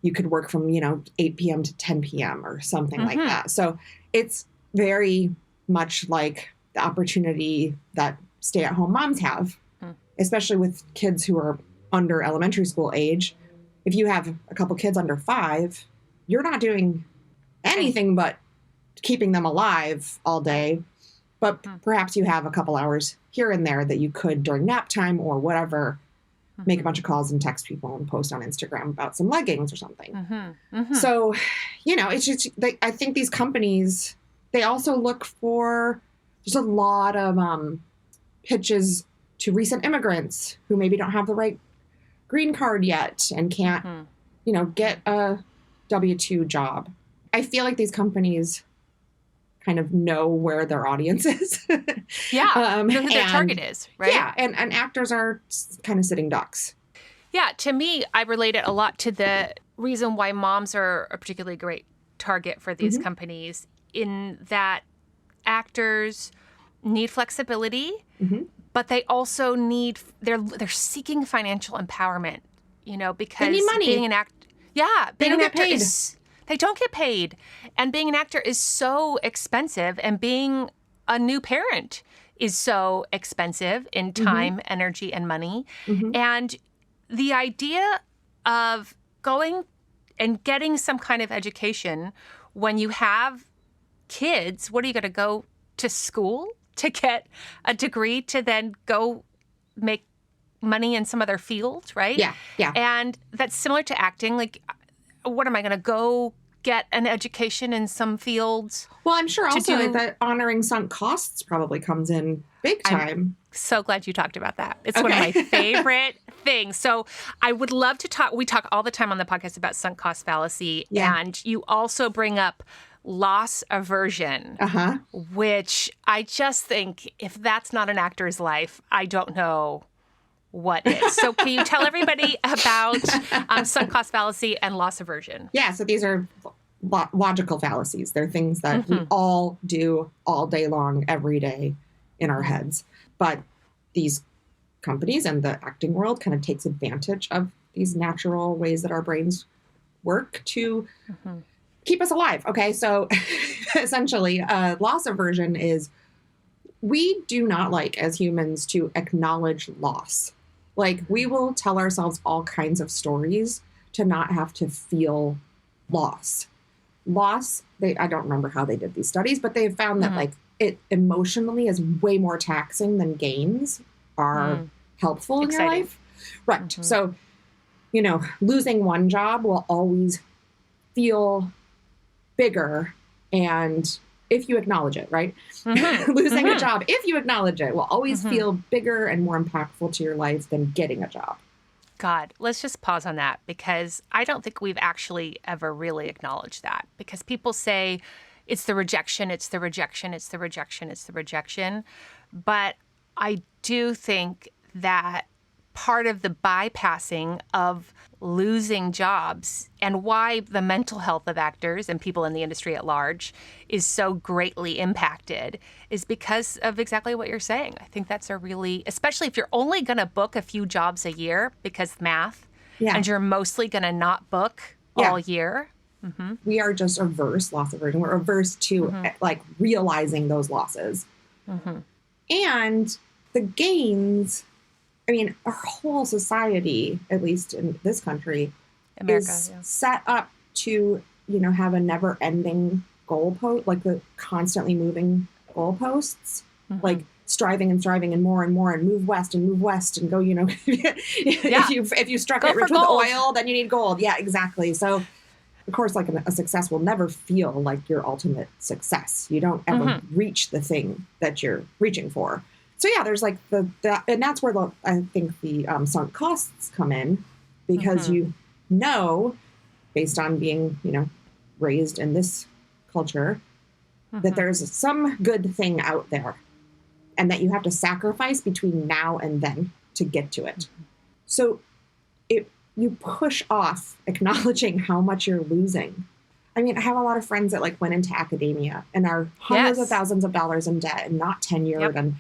you could work from, 8 p.m. to 10 p.m. or something like that. So it's very much like the opportunity that stay-at-home moms have, especially with kids who are under elementary school age. If you have a couple kids under 5, you're not doing anything but keeping them alive all day. But perhaps you have a couple hours here and there that you could during nap time or whatever, make a bunch of calls and text people and post on Instagram about some leggings or something. So, it's just, I think these companies, they also look for, there's a lot of pitches to recent immigrants who maybe don't have the right green card yet and can't, get a W-2 job. I feel like these companies kind of know where their audience is. Know who their target is, right? Yeah, and actors are kind of sitting ducks. Yeah, to me, I relate it a lot to the reason why moms are a particularly great target for these companies, in that actors need flexibility, but they also need, they're seeking financial empowerment, because they need money. Being an actor, they don't get paid. They don't get paid. And being an actor is so expensive, and being a new parent is so expensive in time, energy, and money. And the idea of going and getting some kind of education when you have kids, what are you going to go to school to get a degree to then go make money in some other field, right? Yeah. And that's similar to acting. What am I going to go get an education in some fields? Well, I'm sure also that honoring sunk costs probably comes in big time. I'm so glad you talked about that. It's one of my favorite things. So I would love to talk. We talk all the time on the podcast about sunk cost fallacy. And you also bring up loss aversion, which I just think if that's not an actor's life, I don't know what is. So can you tell everybody about sunk cost fallacy and loss aversion? Yeah, so these are logical fallacies. They're things that we all do all day long, every day in our heads. But these companies and the acting world kind of takes advantage of these natural ways that our brains work to keep us alive. Okay, so essentially, loss aversion is we do not like, as humans, to acknowledge loss. We will tell ourselves all kinds of stories to not have to feel loss. I don't remember how they did these studies, but they have found that it emotionally is way more taxing than gains are helpful in your life. Right. So, losing one job will always feel bigger, and if you acknowledge it, right? Losing a job, if you acknowledge it, will always feel bigger and more impactful to your life than getting a job. God, let's just pause on that, because I don't think we've actually ever really acknowledged that, because people say it's the rejection, it's the rejection, it's the rejection, it's the rejection. But I do think that part of the bypassing of losing jobs and why the mental health of actors and people in the industry at large is so greatly impacted is because of exactly what you're saying. I think that's a really, especially if you're only going to book a few jobs a year because math, and you're mostly going to not book all year. We are just loss aversion. We're averse to realizing those losses. And the gains, our whole society, at least in this country, is set up to, have a never-ending goalpost, the constantly moving goalposts. like striving and more and more and move west and go, you know, if you struck it rich with oil, then you need gold. Yeah, exactly. So of course, like a success will never feel like your ultimate success. You don't ever reach the thing that you're reaching for. So yeah, there's like and that's where I think the sunk costs come in, because you know, based on being, you know, raised in this culture, that there's some good thing out there, and that you have to sacrifice between now and then to get to it. So you push off acknowledging how much you're losing. I mean, I have a lot of friends that like went into academia and are hundreds of thousands of dollars in debt and not tenured and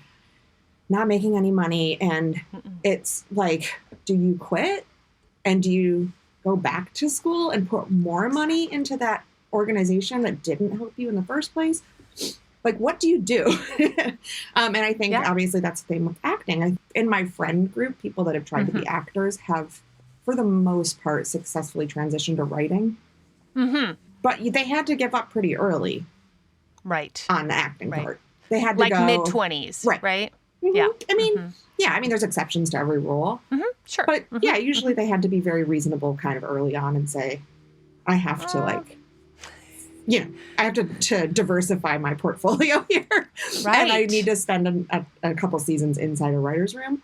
not making any money. And it's like, do you quit? And do you go back to school and put more money into that organization that didn't help you in the first place? Like, what do you do? And I think obviously that's the same with acting. In my friend group, people that have tried to be actors have, for the most part, successfully transitioned to writing. But they had to give up pretty early. Right. On the acting part. They had to go mid-20s, right? Yeah. I mean, there's exceptions to every rule. Sure. But yeah, usually they had to be very reasonable kind of early on and say, I have to I have to diversify my portfolio here. Right. And I need to spend a couple seasons inside a writer's room.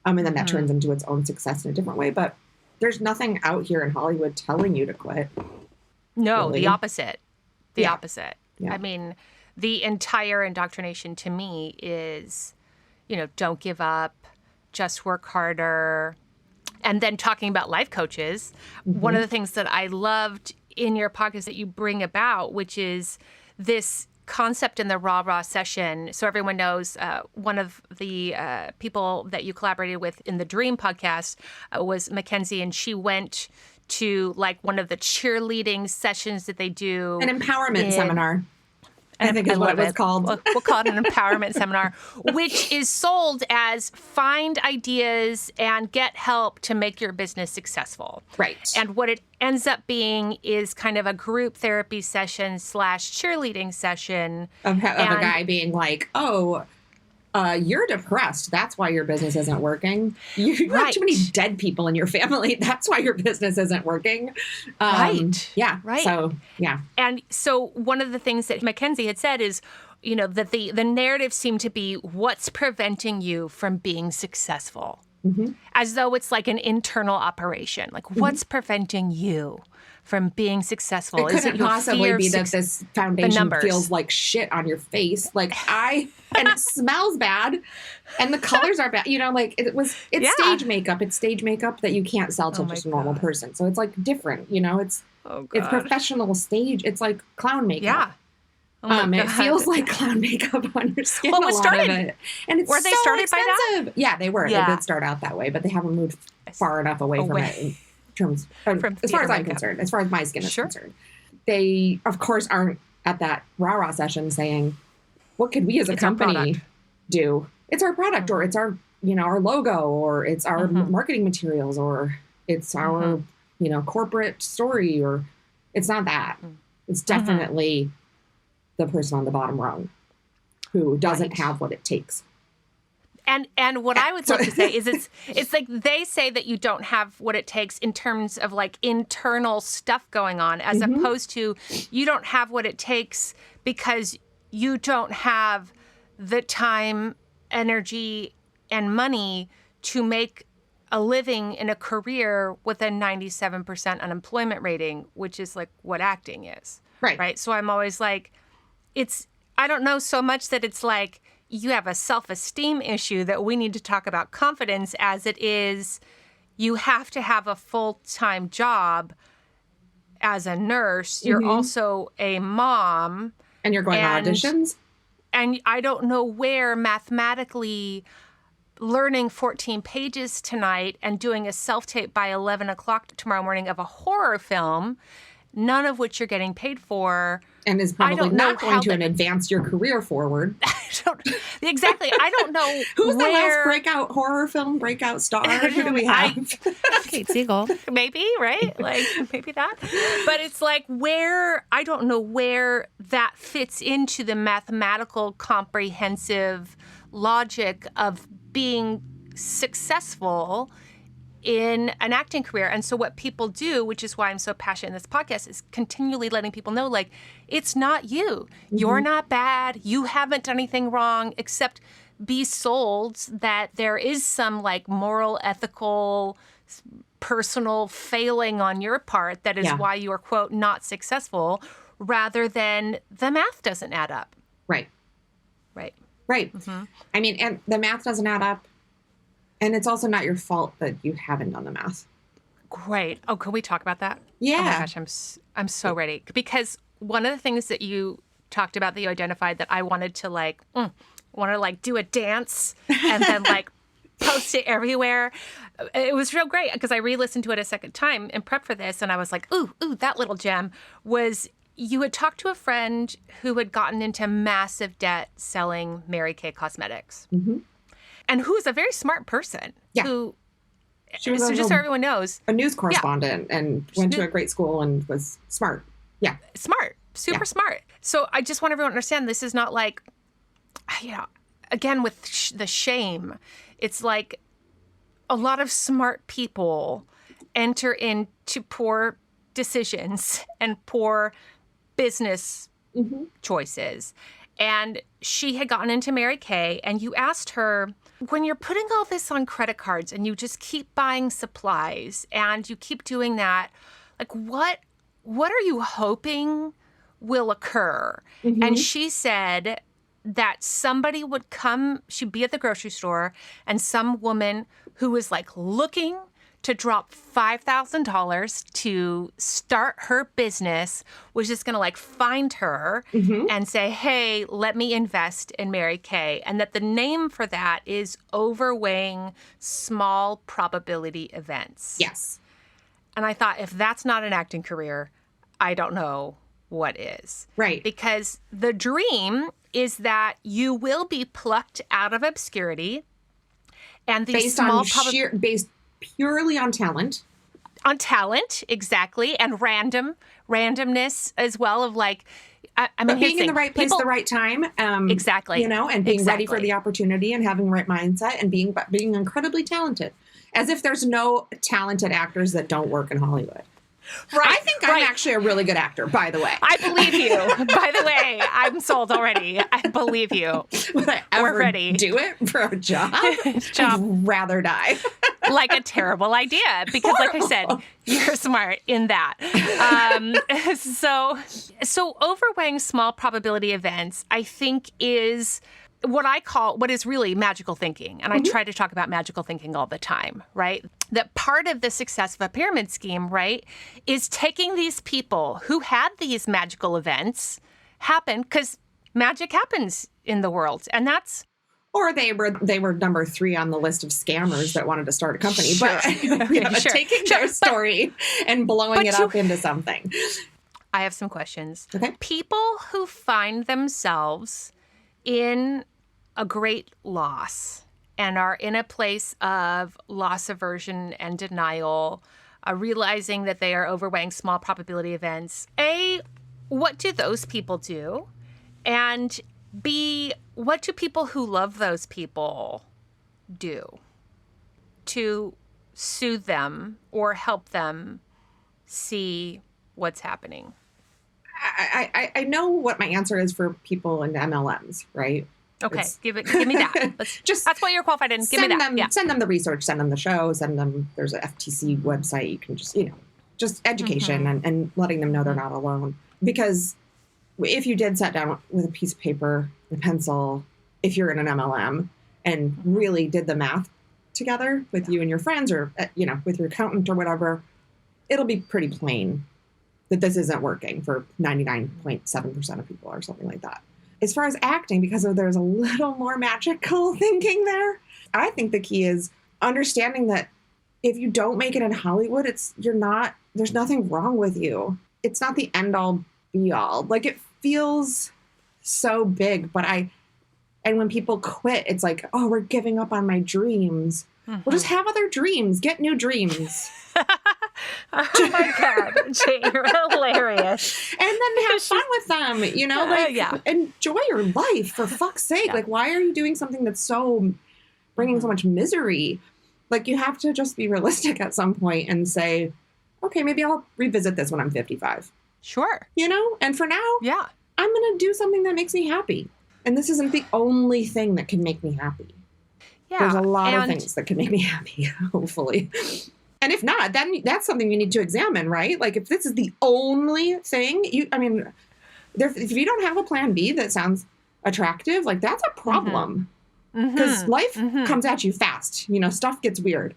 And then that turns into its own success in a different way. But there's nothing out here in Hollywood telling you to quit. No, really. The opposite. The opposite. Yeah. I mean, the entire indoctrination to me is, you know, don't give up, just work harder. And then talking about life coaches, one of the things that I loved in your podcast that you bring about, which is this concept in the rah-rah session. So everyone knows one of the people that you collaborated with in the Dream podcast was Mackenzie, and she went to like one of the cheerleading sessions that they do. An empowerment seminar. I think is what it was called. We'll call it an empowerment seminar, which is sold as find ideas and get help to make your business successful. Right. And what it ends up being is kind of a group therapy session / cheerleading session. Of a guy being like, you're depressed. That's why your business isn't working. You have too many dead people in your family. That's why your business isn't working. Yeah. Right. So, yeah. And so one of the things that Mackenzie had said is, you know, that the narrative seemed to be what's preventing you from being successful. As though it's like an internal operation. Like, what's preventing you from being successful? It couldn't possibly be that this foundation feels like shit on your face. Like and it smells bad, and the colors are bad. You know, like it's stage makeup. It's stage makeup that you can't sell to just a normal person. So it's like different. You know, it's professional stage. It's like clown makeup. Yeah. It feels like clown makeup on your skin. Well, a lot of it. And it's were they so started expensive. by that? Yeah, they were. Yeah. They did start out that way, but they haven't moved far enough away from it in terms as far as I'm concerned, as far as my skin is concerned. They, of course, aren't at that rah-rah session saying, what could we as a company do? It's our product, or it's our, you know, our logo, or it's our marketing materials, or it's our, you know, corporate story, or it's not that. It's definitely the person on the bottom rung who doesn't have what it takes. And what I would love to say is it's like they say that you don't have what it takes in terms of like internal stuff going on, as opposed to you don't have what it takes because you don't have the time, energy, and money to make a living in a career with a 97% unemployment rating, which is like what acting is. Right. So I'm always like, I don't know so much that it's like you have a self-esteem issue that we need to talk about confidence, as it is you have to have a full-time job as a nurse. You're also a mom. And you're going to auditions? And I don't know where mathematically learning 14 pages tonight and doing a self-tape by 11 o'clock tomorrow morning of a horror film none of which you're getting paid for. And is probably not going to advance your career forward. Exactly. I don't know. Who's the last breakout horror film breakout star? Who do we have? Kate Siegel. Maybe, right? Like, maybe that. But it's like I don't know where that fits into the mathematical, comprehensive logic of being successful in an acting career. And so what people do, which is why I'm so passionate in this podcast, is continually letting people know, like, it's not you. Mm-hmm. You're not bad. You haven't done anything wrong, except be sold that there is some like moral, ethical, personal failing on your part that is why you are, quote, not successful, rather than the math doesn't add up. Right. Right. Right. Mm-hmm. I mean, and the math doesn't add up. And it's also not your fault that you haven't done the math. Great. Oh, can we talk about that? Yeah. Oh my gosh, I'm so ready. Because one of the things that you talked about, that you identified, that I wanted to do a dance and then like post it everywhere. It was real great because I re-listened to it a second time in prep for this, and I was like, ooh, that little gem was. You had talked to a friend who had gotten into massive debt selling Mary Kay cosmetics. Mm-hmm. And who's a very smart person. Yeah. She was just so everyone knows. A news correspondent and went to a great school and was smart. Yeah. Smart. Super smart. So I just want everyone to understand this is not like, again, with the shame, it's like a lot of smart people enter into poor decisions and poor business choices. And she had gotten into Mary Kay, and you asked her, when you're putting all this on credit cards and you just keep buying supplies and you keep doing that, like what are you hoping will occur? Mm-hmm. And she said that somebody would come, she'd be at the grocery store, and some woman who was like looking to drop $5,000 to start her business was just going to like find her and say, hey, let me invest in Mary Kay. And that the name for that is overweighing small probability events. Yes. And I thought, if that's not an acting career, I don't know what is. Right. Because the dream is that you will be plucked out of obscurity, and these based purely on talent. On talent, exactly, and randomness as well, of like, I mean, being in the right place at the right time. Exactly. And being ready for the opportunity and having the right mindset and being incredibly talented. As if there's no talented actors that don't work in Hollywood. Right. I think I'm actually a really good actor, by the way. I believe you. By the way, I'm sold already. I believe you. Would I ever do it for a job? I'd rather die. Like a terrible idea. Because like I said, you're smart in that. So overweighing small probability events, I think, is what is really magical thinking. And I try to talk about magical thinking all the time, right? That part of the success of a pyramid scheme, right, is taking these people who had these magical events happen, because magic happens in the world. And that's... Or they were number 3 on the list of scammers that wanted to start a company. Sure. But taking their story and blowing it up into something. I have some questions. Okay. People who find themselves in a great loss and are in a place of loss aversion and denial, realizing that they are overweighing small probability events. A, what do those people do? And B, what do people who love those people do to soothe them or help them see what's happening? I know what my answer is for people in MLMs, right? Okay, give me that. That's what you're qualified in. Give me that. Send them the research, send them the show, there's an FTC website. You can just education and letting them know they're not alone. Because if you did sit down with a piece of paper and a pencil, if you're in an MLM and really did the math together with you and your friends, or, with your accountant or whatever, it'll be pretty plain that this isn't working for 99.7% of people or something like that. As far as acting, because there's a little more magical thinking there, I think the key is understanding that if you don't make it in Hollywood, there's nothing wrong with you. it's not the end all be all. Like, it feels so big, but and when people quit, it's like, oh, we're giving up on my dreams. Well, just have other dreams. Get new dreams. Oh my God, Jane, you're hilarious. And then have fun with them, you know, like enjoy your life, for fuck's sake. Like, why are you doing something that's so bringing so much misery? Like, you have to just be realistic at some point and say, okay, maybe I'll revisit this when I'm 55. Sure. You know? And for now, I'm going to do something that makes me happy. And this isn't the only thing that can make me happy. Yeah. There's a lot of things that can make me happy, hopefully. And if not, then that's something you need to examine, right? Like, if this is the only thing, if you don't have a plan B that sounds attractive, like, that's a problem. Because life comes at you fast. You know, stuff gets weird.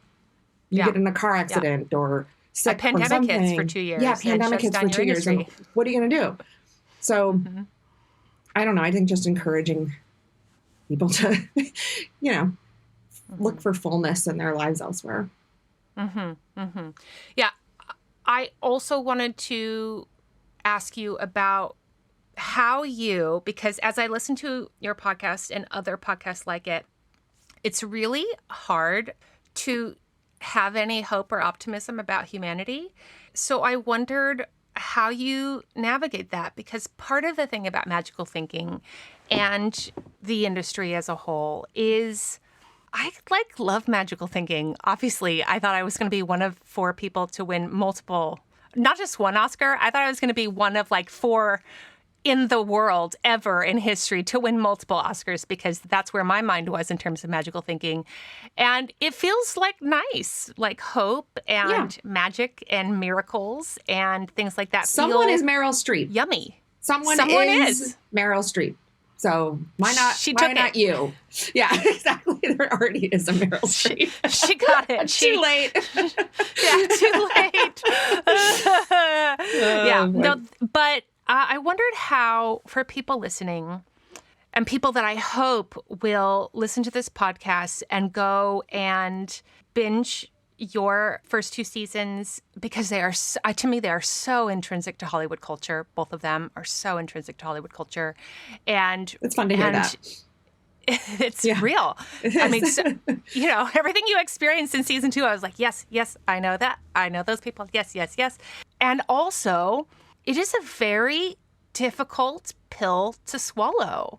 You get in a car accident or sick a pandemic or something. hits for 2 years. Yeah, pandemic hits for 2 years. And what are you going to do? So, I don't know. I think just encouraging people to, you know, look for fullness in their lives elsewhere. Yeah. I also wanted to ask you about how you, because as I listen to your podcast and other podcasts like it, it's really hard to have any hope or optimism about humanity. So I wondered how you navigate that, because part of the thing about magical thinking and the industry as a whole is I love magical thinking. Obviously, I thought I was going to be one of 4 people to win multiple, not just one Oscar. I thought I was going to be one of 4 in the world ever in history to win multiple Oscars, because that's where my mind was in terms of magical thinking. And it feels nice, like hope and magic and miracles and things like that. Someone is Meryl Streep. Yummy. Someone is Meryl Streep. So why not you? Yeah, exactly. There already is a Meryl Streep. She got it. Too late. Too late. But I wondered how, for people listening and people that I hope will listen to this podcast and go and binge your first 2 seasons, because they are, to me, they are so intrinsic to Hollywood culture. Both of them are so intrinsic to Hollywood culture. And it's fun to hear that. It's real. I mean, you know, everything you experienced in season 2, I was like, yes, I know that. I know those people. Yes. And also, it is a very difficult pill to swallow.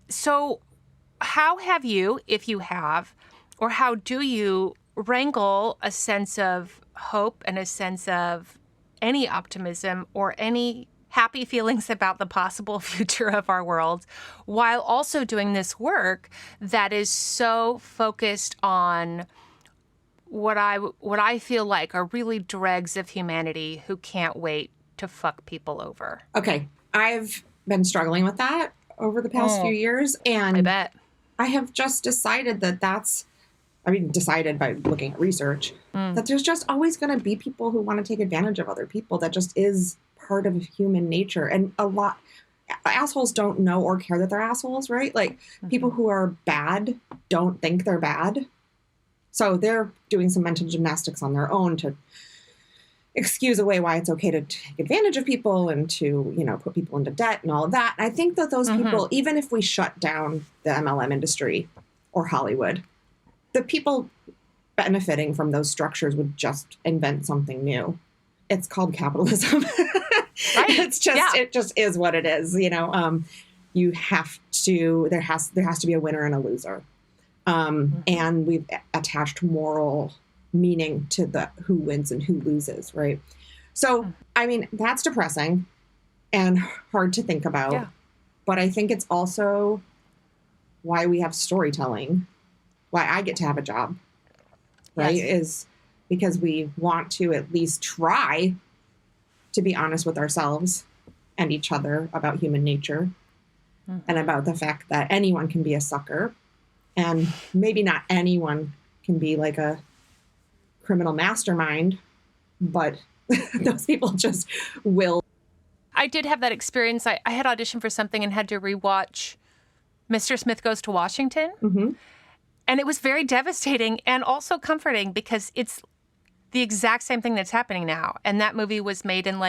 So how have you, if you have, or how do you wrangle a sense of hope and a sense of any optimism or any happy feelings about the possible future of our world, while also doing this work that is so focused on what I feel like are really dregs of humanity who can't wait to fuck people over? Okay. I've been struggling with that over the past few years. And I bet. I have just decided decided by looking at research, that there's just always going to be people who want to take advantage of other people. That just is part of human nature. And assholes don't know or care that they're assholes, right? Like, people who are bad don't think they're bad. So they're doing some mental gymnastics on their own to excuse away why it's okay to take advantage of people and to, you know, put people into debt and all of that. And I think that those people, even if we shut down the MLM industry or Hollywood, the people benefiting from those structures would just invent something new. It's called capitalism. Right. It just is what it is. You know, you have to, there has to be a winner and a loser. And we've attached moral meaning to the who wins and who loses. Right. So, I mean, that's depressing and hard to think about, but I think it's also why we have storytelling. Why I get to have a job, right, is because we want to at least try to be honest with ourselves and each other about human nature and about the fact that anyone can be a sucker, and maybe not anyone can be like a criminal mastermind, but those people just will. I did have that experience. I had auditioned for something and had to rewatch Mr. Smith Goes to Washington. And it was very devastating and also comforting, because it's the exact same thing that's happening now. And that movie was made in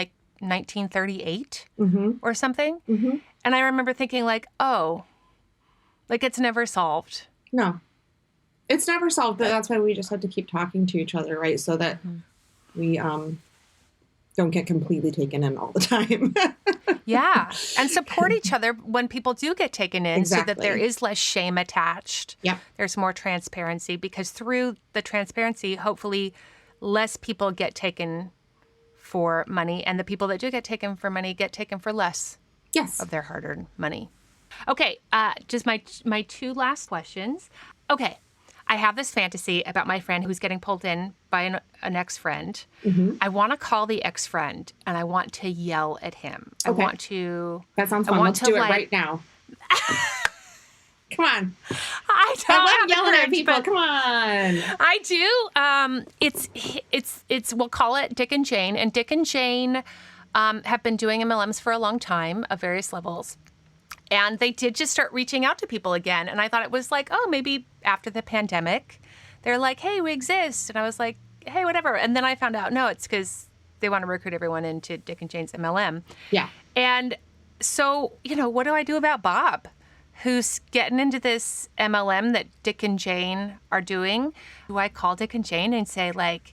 1938 Mm-hmm. or something. Mm-hmm. And I remember thinking like, oh, like it's never solved. No, it's never solved. But that's why we just have to keep talking to each other, right? So that we don't get completely taken in all the time. Yeah. And support each other when people do get taken in so that Exactly. there is less shame attached. Yep. There's more transparency because through the transparency, hopefully less people get taken for money. And the people that do get taken for money get taken for less Yes. of their hard-earned money. Okay. Just my two last questions. Okay. I have this fantasy about my friend who's getting pulled in by an ex-friend. Mm-hmm. I want to call the ex-friend and I want to yell at him. Okay. I want to... That sounds I fun. want Let's to, do it like- right now. Come on. I don't I love have the yelling at courage, people. but Come on. I do. It's we'll call it Dick and Jane. And Dick and Jane have been doing MLMs for a long time of various levels. And they did just start reaching out to people again. And I thought it was like, oh, maybe after the pandemic, they're like, hey, we exist. And I was like, hey, whatever. And then I found out, no, it's because they want to recruit everyone into Dick and Jane's MLM. Yeah. And so, what do I do about Bob, who's getting into this MLM that Dick and Jane are doing? Do I call Dick and Jane and say, like,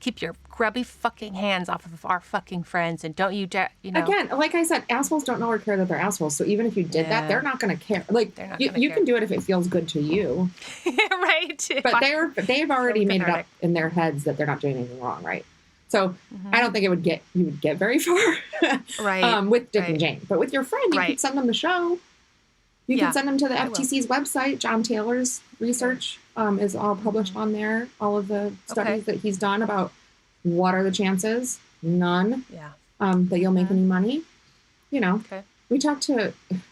keep your grubby fucking hands off of our fucking friends and don't you dare, Again, like I said, assholes don't know or care that they're assholes. So even if you did that, they're not going to care. Like, They're not you gonna care. can do it if it feels good to you. right? But they've already made it up cathartic. in their heads that they're not doing anything wrong, right? So I don't think you would get very far Right. with Dick and Right. Jane. But with your friend, you Right. could send them the show. You Yeah, can send them to the I will. FTC's website. John Taylor's research is all published on there. All of the studies that he's done about what are the chances, none, Yeah. that you'll make any money. Okay. We talked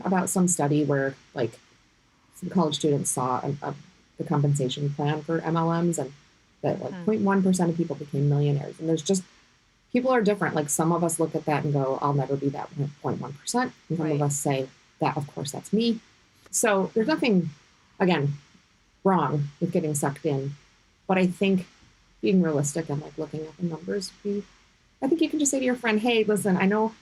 about some study where like some college students saw the compensation plan for MLMs and that like 0.1% of people became millionaires. And there's just, people are different. Like some of us look at that and go, I'll never be that 0.1%. And some of us say that, of course, that's me. So there's nothing, again, wrong with getting sucked in. But I think being realistic and like looking at the numbers, I think you can just say to your friend, hey, listen, I know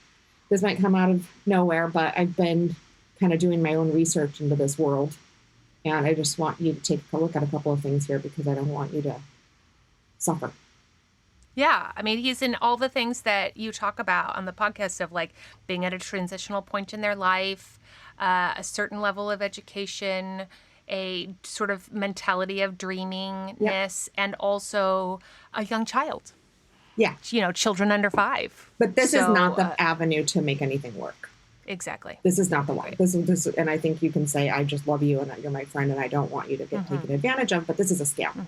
this might come out of nowhere, but I've been kind of doing my own research into this world. And I just want you to take a look at a couple of things here because I don't want you to suffer. Yeah. I mean, he's in all the things that you talk about on the podcast of like being at a transitional point in their life, a certain level of education, a sort of mentality of dreamingness, and also a young child. Yeah. Children under 5. But this is So, not the avenue to make anything work. Exactly. This is not the one. This, and I think you can say, I just love you and you're my friend and I don't want you to get taken advantage of, but this is a scam.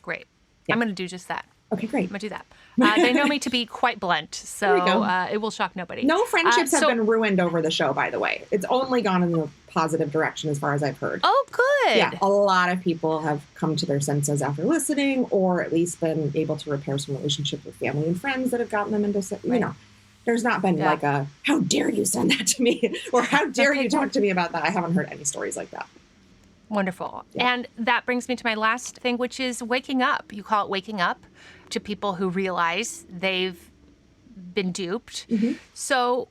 Great. Yeah. I'm going to do just that. Okay, great. I'm going to do that. They know me to be quite blunt, so There we go. It will shock nobody. No friendships have so- been ruined over the show, by the way. It's only gone in the positive direction as far as I've heard. Oh, good. Yeah, a lot of people have come to their senses after listening or at least been able to repair some relationships with family and friends that have gotten them into, there's not been like a, how dare you send that to me? Or how dare you talk to me about that? I haven't heard any stories like that. Wonderful. Yeah. And that brings me to my last thing, which is waking up. You call it waking up to people who realize they've been duped. So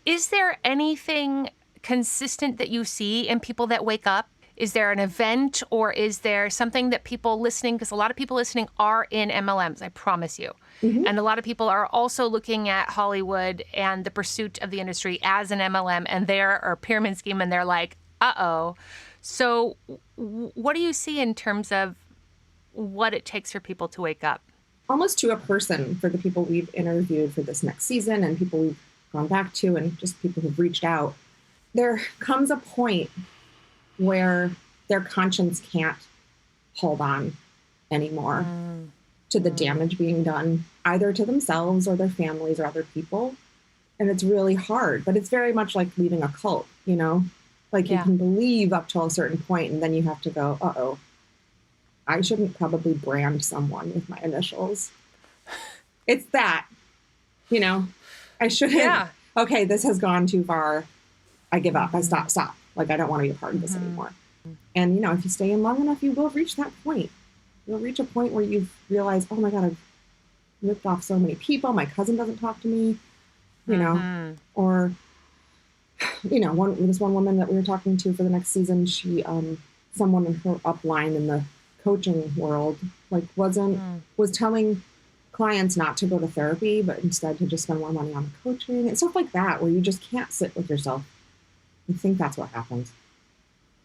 is there anything consistent that you see in people that wake up? Is there an event or is there something that people listening, because a lot of people listening are in MLMs, I promise you. And a lot of people are also looking at Hollywood and the pursuit of the industry as an MLM and they're or pyramid scheme and they're like, uh-oh. So what do you see in terms of what it takes for people to wake up? Almost to a person for the people we've interviewed for this next season and people we've gone back to and just people who've reached out. There comes a point where their conscience can't hold on anymore to the damage being done either to themselves or their families or other people. And it's really hard, but it's very much like leaving a cult, Like you can believe up till a certain point and then you have to go, uh-oh, I shouldn't probably brand someone with my initials. It's that, I shouldn't. Yeah. Okay, this has gone too far. I give up. I stop. Like, I don't want to be a part of this anymore. And, if you stay in long enough, you will reach that point. You'll reach a point where you realize, oh my God, ripped off so many people. My cousin doesn't talk to me, you know, or, you know, this one woman that we were talking to for the next season, she, someone in her upline in the coaching world, like was telling clients not to go to therapy, but instead to just spend more money on coaching and stuff like that, where you just can't sit with yourself. I think that's what happens.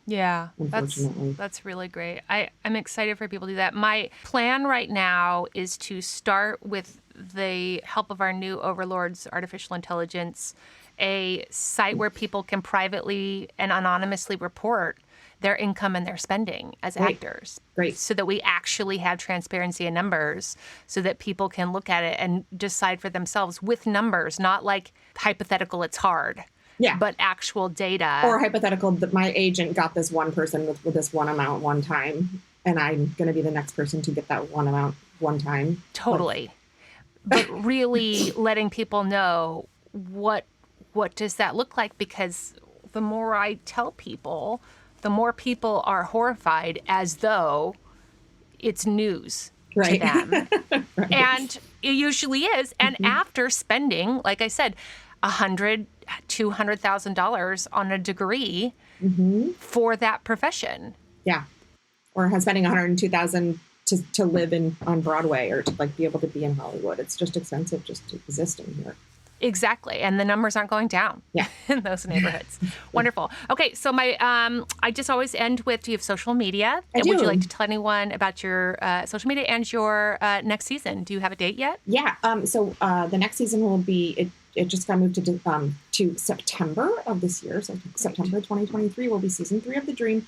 Yeah, unfortunately. That's really great. I'm excited for people to do that. My plan right now is to start with the help of our new overlords, artificial intelligence, a site where people can privately and anonymously report their income and their spending as actors. Great. So that we actually have transparency in numbers so that people can look at it and decide for themselves with numbers, not like hypothetical, it's hard. Yeah. But actual data. Or hypothetical that my agent got this one person with this one amount one time, and I'm going to be the next person to get that one amount one time. Totally. But really letting people know what does that look like, because the more I tell people, the more people are horrified as though it's news to them. Right. And it usually is. And after spending, like I said, $200,000 on a degree for that profession. Yeah. Or spending $102,000 to live on Broadway or to like be able to be in Hollywood. It's just expensive just to exist in here. Exactly. And the numbers aren't going down in those neighborhoods. Wonderful. Okay. So I just always end with, do you have social media? I do. Would you like to tell anyone about your social media and your next season? Do you have a date yet? Yeah. So the next season will be, it just got moved to September of this year. So September 2023 will be season 3 of The Dream.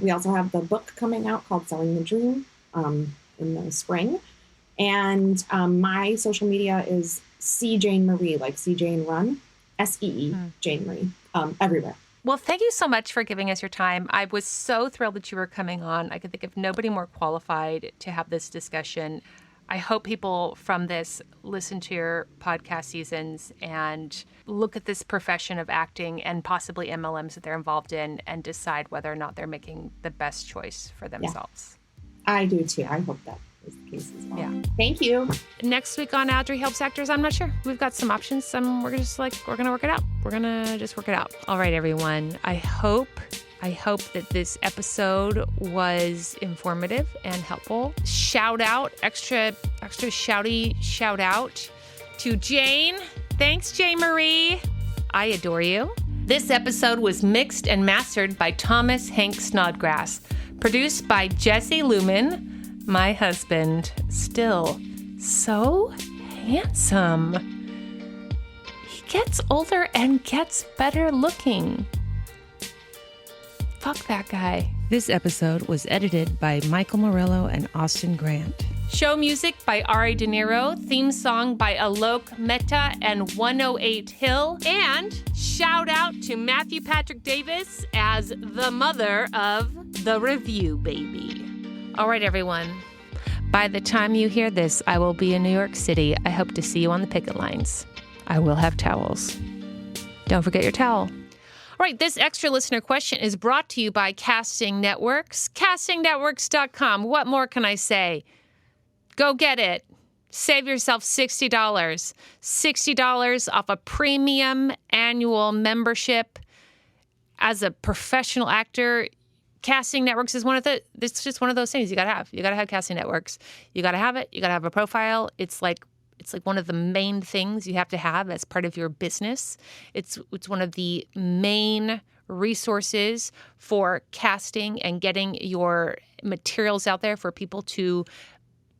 We also have the book coming out called Selling the Dream in the spring. And my social media is C. Jane Marie, like C. Jane Run, SEE, Jane Marie, everywhere. Well, thank you so much for giving us your time. I was so thrilled that you were coming on. I could think of nobody more qualified to have this discussion. I hope people from this listen to your podcast seasons and look at this profession of acting and possibly MLMs that they're involved in and decide whether or not they're making the best choice for themselves. Yeah. I do too. I hope that is the case as well. Yeah. Thank you. Next week on Audrey Helps Actors, I'm not sure. We've got some options. We're going to work it out. We're going to just work it out. All right, everyone. I hope that this episode was informative and helpful. Shout out, extra shouty shout out to Jane. Thanks, Jane Marie. I adore you. This episode was mixed and mastered by Thomas Snodgrass. Produced by Jesse Lumen, my husband, still so handsome. He gets older and gets better looking. Fuck that guy. This episode was edited by Michael Morello and Austin Grant. Show music by Ari De Niro. Theme song by Aalok Mehta and 108 Hill. And shout out to Matthew Patrick Davis as the mother of The Review Baby. All right, everyone. By the time you hear this, I will be in New York City. I hope to see you on the picket lines. I will have towels. Don't forget your towel. All right, this extra listener question is brought to you by Casting Networks. CastingNetworks.com. What more can I say? Go get it. Save yourself $60. $60 off a premium annual membership. As a professional actor, Casting Networks is it's just one of those things you gotta have. You gotta have Casting Networks. You gotta have it. You gotta have a profile. It's like one of the main things you have to have as part of your business. It's one of the main resources for casting and getting your materials out there for people to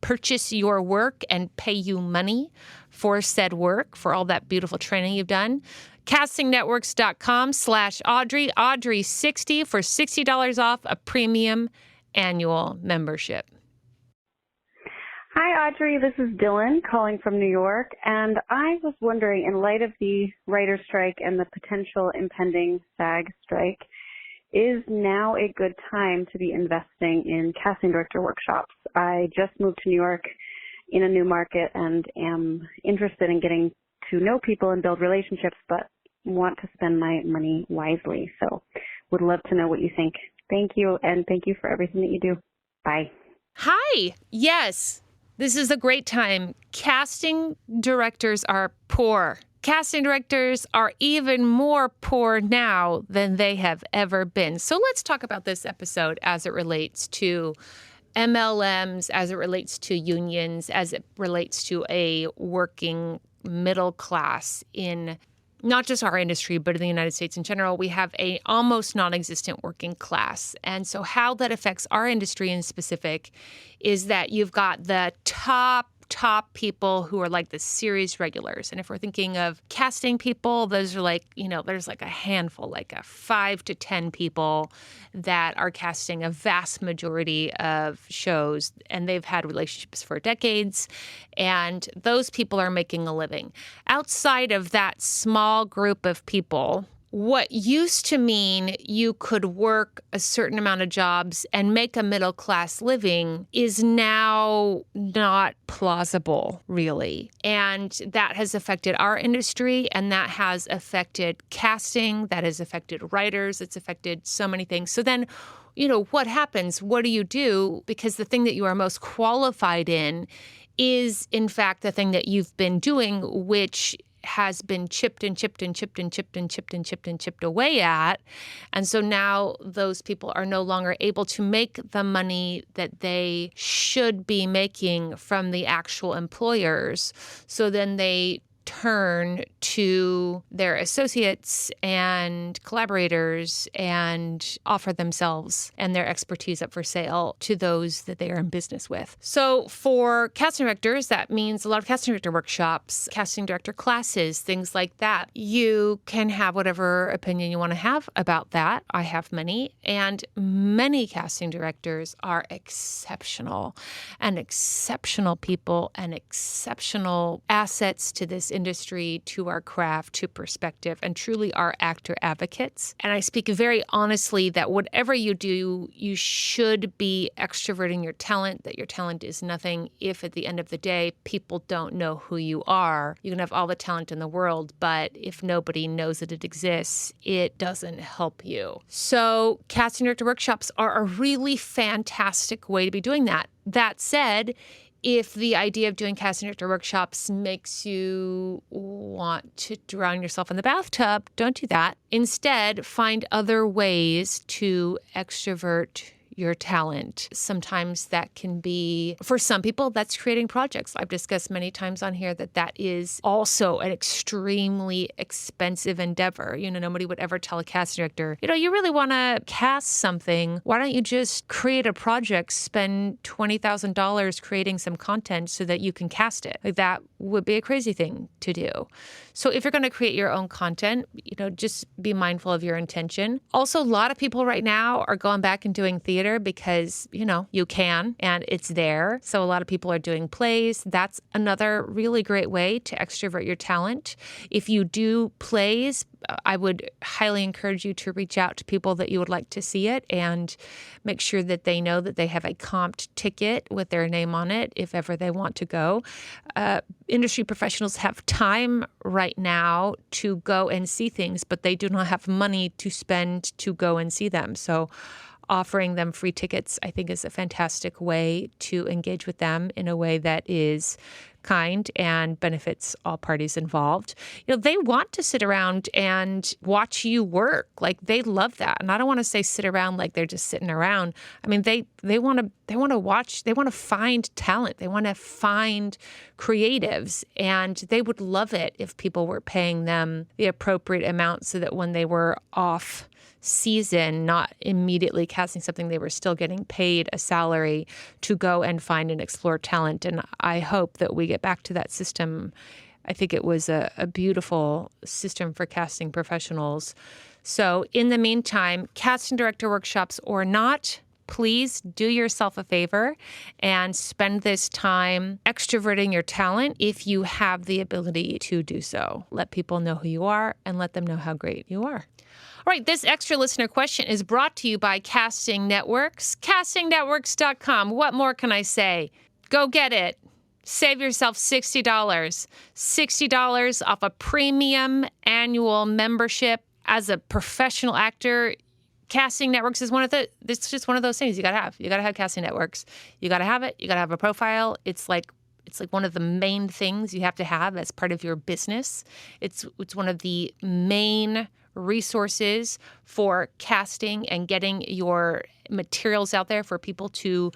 purchase your work and pay you money for said work, for all that beautiful training you've done. CastingNetworks.com/Audrey, Audrey60 for $60 off a premium annual membership. Hi, Audrey. This is Dylan calling from New York. And I was wondering, in light of the writer's strike and the potential impending SAG strike, is now a good time to be investing in casting director workshops? I just moved to New York in a new market and am interested in getting to know people and build relationships, but want to spend my money wisely. So would love to know what you think. Thank you, and thank you for everything that you do. Bye. Hi. Yes. This is a great time. Casting directors are poor. Casting directors are even more poor now than they have ever been. So let's talk about this episode as it relates to MLMs, as it relates to unions, as it relates to a working middle class in not just our industry, but in the United States in general. We have a almost non-existent working class. And so how that affects our industry in specific is that you've got the top people who are like the series regulars. And if we're thinking of casting people, those are like, there's like a handful, like a 5 to 10 people that are casting a vast majority of shows, and they've had relationships for decades, and those people are making a living. Outside of that small group of people, what used to mean you could work a certain amount of jobs and make a middle-class living is now not plausible, really. And that has affected our industry, and that has affected casting, that has affected writers, it's affected so many things. So then, what happens? What do you do? Because the thing that you are most qualified in is, in fact, the thing that you've been doing, which has been chipped away at. And so now those people are no longer able to make the money that they should be making from the actual employers. So then they turn to their associates and collaborators and offer themselves and their expertise up for sale to those that they are in business with. So for casting directors, that means a lot of casting director workshops, casting director classes, things like that. You can have whatever opinion you want to have about that. I have many, and many casting directors are exceptional people and exceptional assets to this industry, to our craft, to perspective, and truly are actor advocates. And I speak very honestly that whatever you do, you should be extroverting your talent, that your talent is nothing if at the end of the day, people don't know who you are. You can have all the talent in the world, but if nobody knows that it exists, it doesn't help you. So casting director workshops are a really fantastic way to be doing that. That said, if the idea of doing casting director workshops makes you want to drown yourself in the bathtub, don't do that. Instead, find other ways to extrovert your talent. Sometimes that can be, for some people, that's creating projects. I've discussed many times on here that is also an extremely expensive endeavor. Nobody would ever tell a casting director, you really want to cast something. Why don't you just create a project, spend $20,000 creating some content so that you can cast it? Like, that would be a crazy thing to do. So if you're going to create your own content, just be mindful of your intention. Also, a lot of people right now are going back and doing theater because, you can, and it's there. So a lot of people are doing plays. That's another really great way to extrovert your talent. If you do plays, I would highly encourage you to reach out to people that you would like to see it and make sure that they know that they have a comped ticket with their name on it if ever they want to go. Industry professionals have time right now to go and see things, but they do not have money to spend to go and see them. So offering them free tickets, I think, is a fantastic way to engage with them in a way that is kind and benefits all parties involved. They want to sit around and watch you work. Like, they love that. And I don't want to say sit around like they're just sitting around. I mean, they want to watch, they want to find talent. They want to find creatives, and they would love it if people were paying them the appropriate amount so that when they were off season, not immediately casting something, they were still getting paid a salary to go and find and explore talent. And I hope that we get back to that system. I think it was a beautiful system for casting professionals. So in the meantime, casting director workshops or not, please do yourself a favor and spend this time extroverting your talent if you have the ability to do so. Let people know who you are and let them know how great you are. All right, this extra listener question is brought to you by Casting Networks, castingnetworks.com. What more can I say? Go get it. Save yourself $60. $60 off a premium annual membership. As a professional actor, casting networks is it's just one of those things you got to have. You got to have casting networks. You got to have it. You got to have a profile. It's like one of the main things you have to have as part of your business. It's one of the main resources for casting and getting your materials out there for people to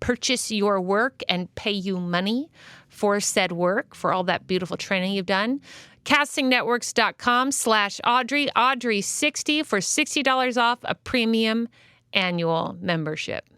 purchase your work and pay you money for said work, for all that beautiful training you've done. Castingnetworks.com/Audrey, Audrey60 for $60 off a premium annual membership.